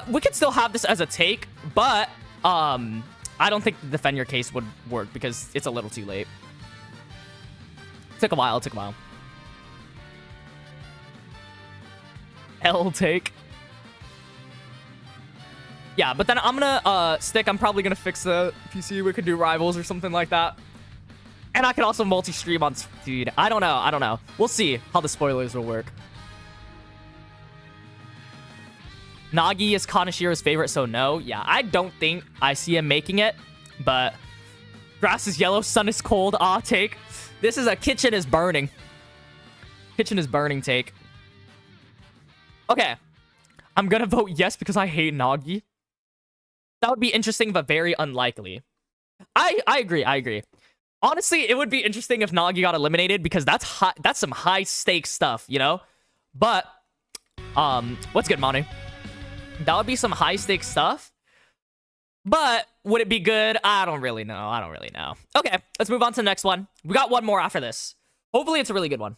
we could still have this as a take, but I don't think defend your case would work because it's a little too late. It took a while. L take. Yeah, but then I'm gonna I'm probably gonna fix the PC. We could do rivals or something like that. And I could also multi-stream on... Dude, I don't know. We'll see how the spoilers will work. Nagi is Kanashiro's favorite, so no. Yeah, I don't think I see him making it. But grass is yellow, sun is cold. Take. This is a kitchen is burning. Kitchen is burning take. Okay. I'm gonna vote yes because I hate Nagi. That would be interesting, but very unlikely. I agree. Honestly, it would be interesting if Nagi got eliminated because that's some high stakes stuff, you know? But what's good, Manu? That would be some high stakes stuff. But would it be good? I don't really know. Okay, let's move on to the next one. We got one more after this. Hopefully it's a really good one.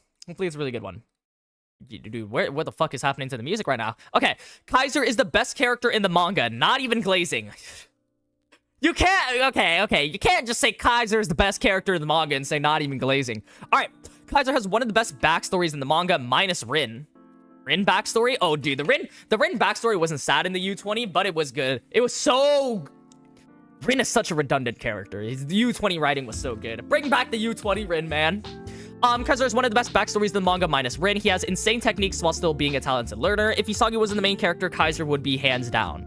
Dude, what the fuck is happening to the music right now? Okay, Kaiser is the best character in the manga, not even glazing. You can't, okay. You can't just say Kaiser is the best character in the manga and say not even glazing. All right, Kaiser has one of the best backstories in the manga, minus Rin. Rin backstory? Oh, dude, the Rin backstory wasn't sad in the U20, but it was good. It was so... Rin is such a redundant character. His U20 writing was so good. Bring back the U20 Rin, man. Kaiser is one of the best backstories in the manga, minus Rin. He has insane techniques while still being a talented learner. If Isagi wasn't the main character, Kaiser would be hands down.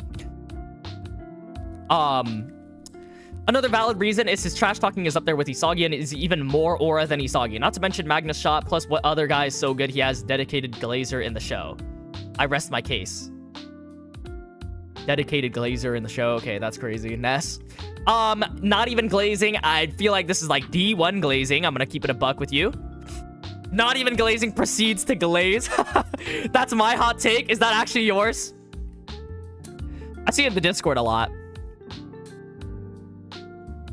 Another valid reason is his trash talking is up there with Isagi and is even more aura than Isagi. Not to mention Magnus shot, plus what other guy is so good he has dedicated glazer in the show. I rest my case. Dedicated glazer in the show. Okay, that's crazy. Ness. Not even glazing. I feel like this is like D1 glazing. I'm gonna keep it a buck with you. Not even glazing proceeds to glaze. That's my hot take. Is that actually yours? I see it in the Discord a lot.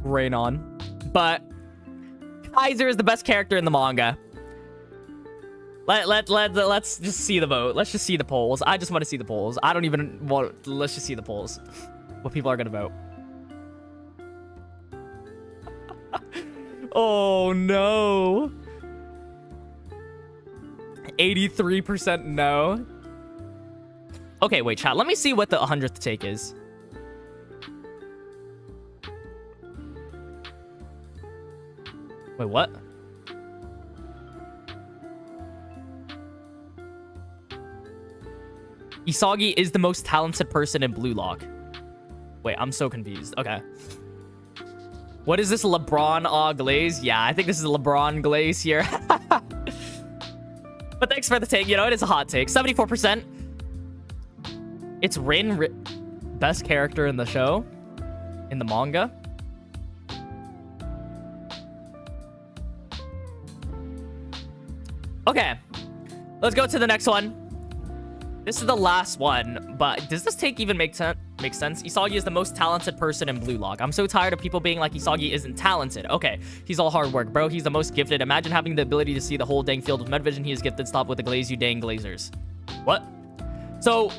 Rain on. But Kaiser is the best character in the manga. Let's just see the vote. Let's just see the polls. I just want to see the polls. I don't even want... Let's just see the polls. What people are going to vote. Oh, no. 83% no. Okay, wait, chat. Let me see what the 100th take is. Wait, what? Isagi is the most talented person in BLUELOCK. Wait, I'm so confused. Okay. What is this LeBron glaze? Yeah, I think this is a LeBron glaze here. But thanks for the take. You know, it is a hot take. 74%. It's Rin, best character in the show. In the manga. Okay. Let's go to the next one. This is the last one, but does this take even make sense? Isagi is the most talented person in BLUELOCK. I'm so tired of people being like Isagi isn't talented. Okay, he's all hard work, bro. He's the most gifted. Imagine having the ability to see the whole dang field with med vision. He is gifted. Stop with the glaze, you dang glazers. What? So,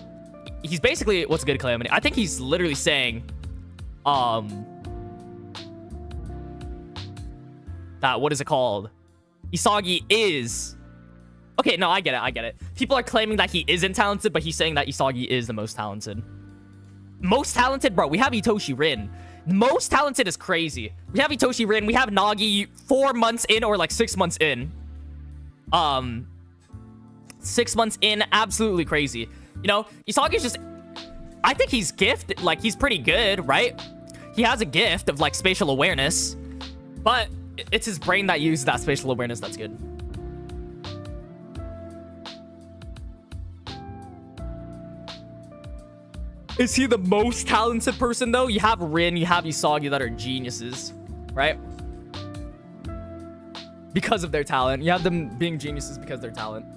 he's basically... What's good, Calamity? I think he's literally saying... That, what is it called? Isagi is... Okay, no, I get it. People are claiming that he isn't talented, but he's saying that Isagi is the most talented. Most talented? Bro, we have Itoshi Rin. Most talented is crazy. We have Itoshi Rin. We have Nagi 4 months in or like 6 months in. 6 months in, absolutely crazy. You know, Isagi's just... I think he's gifted. Like, he's pretty good, right? He has a gift of, like, spatial awareness. But it's his brain that uses that spatial awareness that's good. Is he the most talented person, though? You have Rin, you have Isagi that are geniuses, right? Because of their talent. You have them being geniuses because of their talent.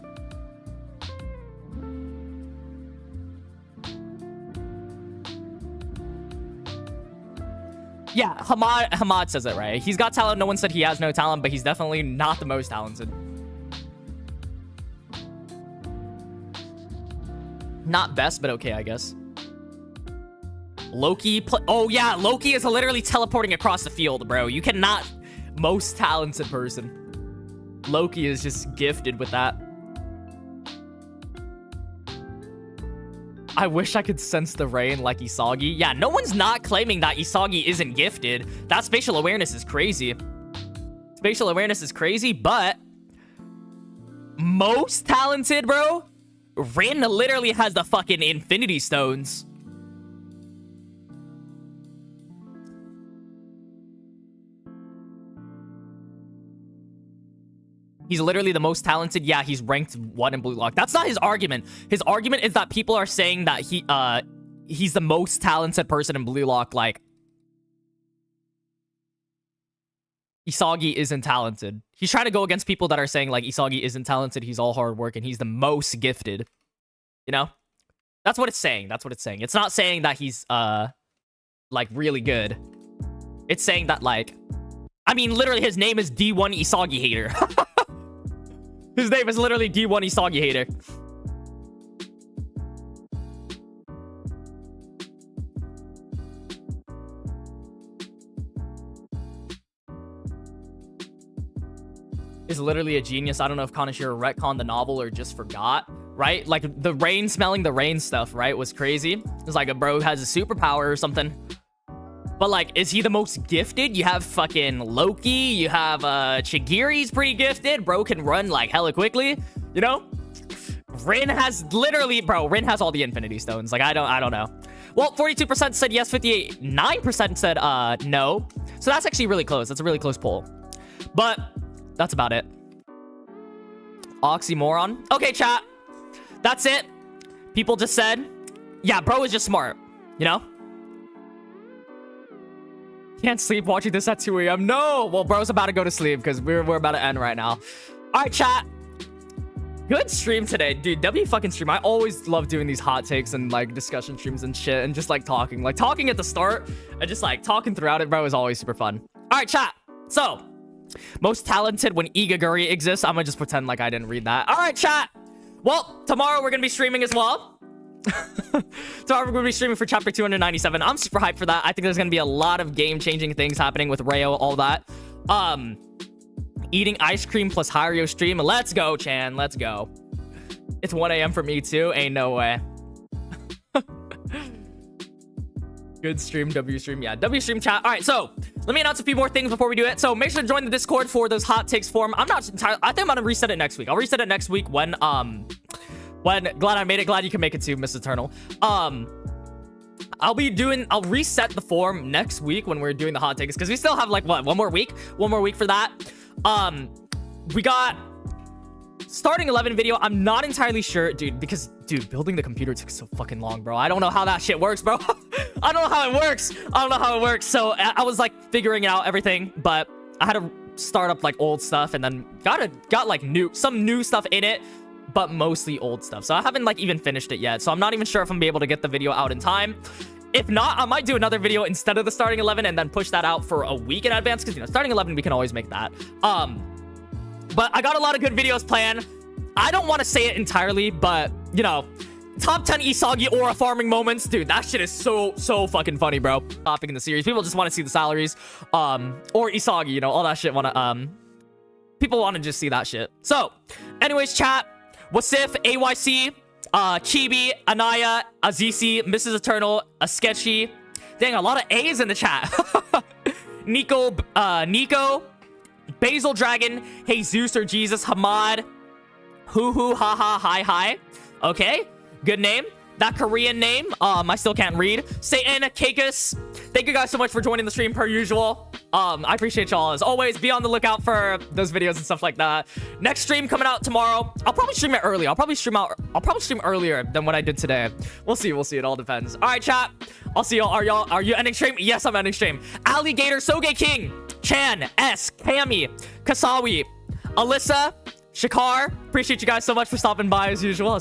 Yeah, Hamad says it right. He's got talent. No one said he has no talent, but he's definitely not the most talented. Not best, but okay, I guess. Loki. Oh, yeah. Loki is literally teleporting across the field, bro. You cannot... Most talented person. Loki is just gifted with that. I wish I could sense the rain like Isagi. Yeah, no one's not claiming that Isagi isn't gifted. That spatial awareness is crazy. Spatial awareness is crazy, but... Most talented, bro? Rin literally has the fucking Infinity Stones. He's literally the most talented. Yeah, he's ranked 1 in BLUELOCK. That's not his argument. His argument is that people are saying that he's the most talented person in BLUELOCK. Like, Isagi isn't talented. He's trying to go against people that are saying, like, Isagi isn't talented. He's all hard work, and he's the most gifted. You know? That's what it's saying. That's what it's saying. It's not saying that he's, like, really good. It's saying that, like... I mean, literally, his name is D1 Isagi Hater. His name is literally D1 Isagi Hater. Is literally a genius. I don't know if Kaneshiro retconned the novel or just forgot, right? Like, the rain, smelling the rain stuff, right, was crazy. It's like a bro has a superpower or something. But, like, is he the most gifted? You have fucking Loki. You have, Chigiri's pretty gifted. Bro can run, like, hella quickly. You know? Rin has literally... Bro, Rin has all the Infinity Stones. Like, I don't know. Well, 42% said yes. 59% said, no. So that's actually really close. That's a really close poll. But that's about it. Oxymoron. Okay, chat. That's it. People just said, yeah, bro is just smart. You know? Can't sleep watching this at 2 a.m. No! Well, bro's about to go to sleep because we're about to end right now. Alright, chat. Good stream today. Dude, W fucking stream. I always love doing these hot takes and, like, discussion streams and shit. And just, like, talking. Like, talking at the start and just, like, talking throughout it, bro, is always super fun. Alright, chat. So, most talented when Igaguri exists. I'm gonna just pretend like I didn't read that. Alright, chat. Well, tomorrow we're gonna be streaming as well. Tomorrow we're going to be streaming for chapter 297. I'm super hyped for that. I think there's going to be a lot of game-changing things happening with Rayo, all that. Eating ice cream plus Hiryo stream. Let's go, Chan. Let's go. It's 1 a.m. for me, too. Ain't no way. Good stream, W stream. Yeah, W stream chat. All right, so let me announce a few more things before we do it. So make sure to join the Discord for those hot takes form. I'm not entirely... I think I'm going to reset it next week. I'll reset it next week when glad I made it. Glad you can make it too, Miss Eternal. I'll reset the form next week when we're doing the hot takes because we still have like what, one more week for that. We got starting 11 video. I'm not entirely sure, dude, because building the computer took so fucking long, bro. I don't know how that shit works, bro. I don't know how it works. So I was like figuring out everything, but I had to start up like old stuff and then got like some new stuff in it, but mostly old stuff. So I haven't like even finished it yet. So I'm not even sure if I'm gonna be able to get the video out in time. If not, I might do another video instead of the starting 11 and then push that out for a week in advance because, you know, starting 11, we can always make that. But I got a lot of good videos planned. I don't want to say it entirely, but, you know, top 10 Isagi aura farming moments. Dude, that shit is so fucking funny, bro. Topic in the series. People just want to see the salaries. Or Isagi, you know, all that shit people want to just see that shit. So, anyways, chat. Wasif, AYC, Chibi, Anaya, Azizi, Mrs. Eternal, Sketchy. Dang, a lot of A's in the chat. Nico, Basil Dragon, Jesus or Jesus, Hamad, Hoo haha, hi. Okay, good name. That Korean name, I still can't read. Satan, Kakus. Thank you guys so much for joining the stream per usual. I appreciate y'all as always. Be on the lookout for those videos and stuff like that. Next stream coming out tomorrow. I'll probably stream it early. I'll probably stream earlier than what I did today. We'll see. It all depends. All right, chat. I'll see y'all. Are you ending stream? Yes, I'm ending stream. Alligator, Soge King, Chan, S, Kami, Kasawi, Alyssa, Shakar. Appreciate you guys so much for stopping by as usual.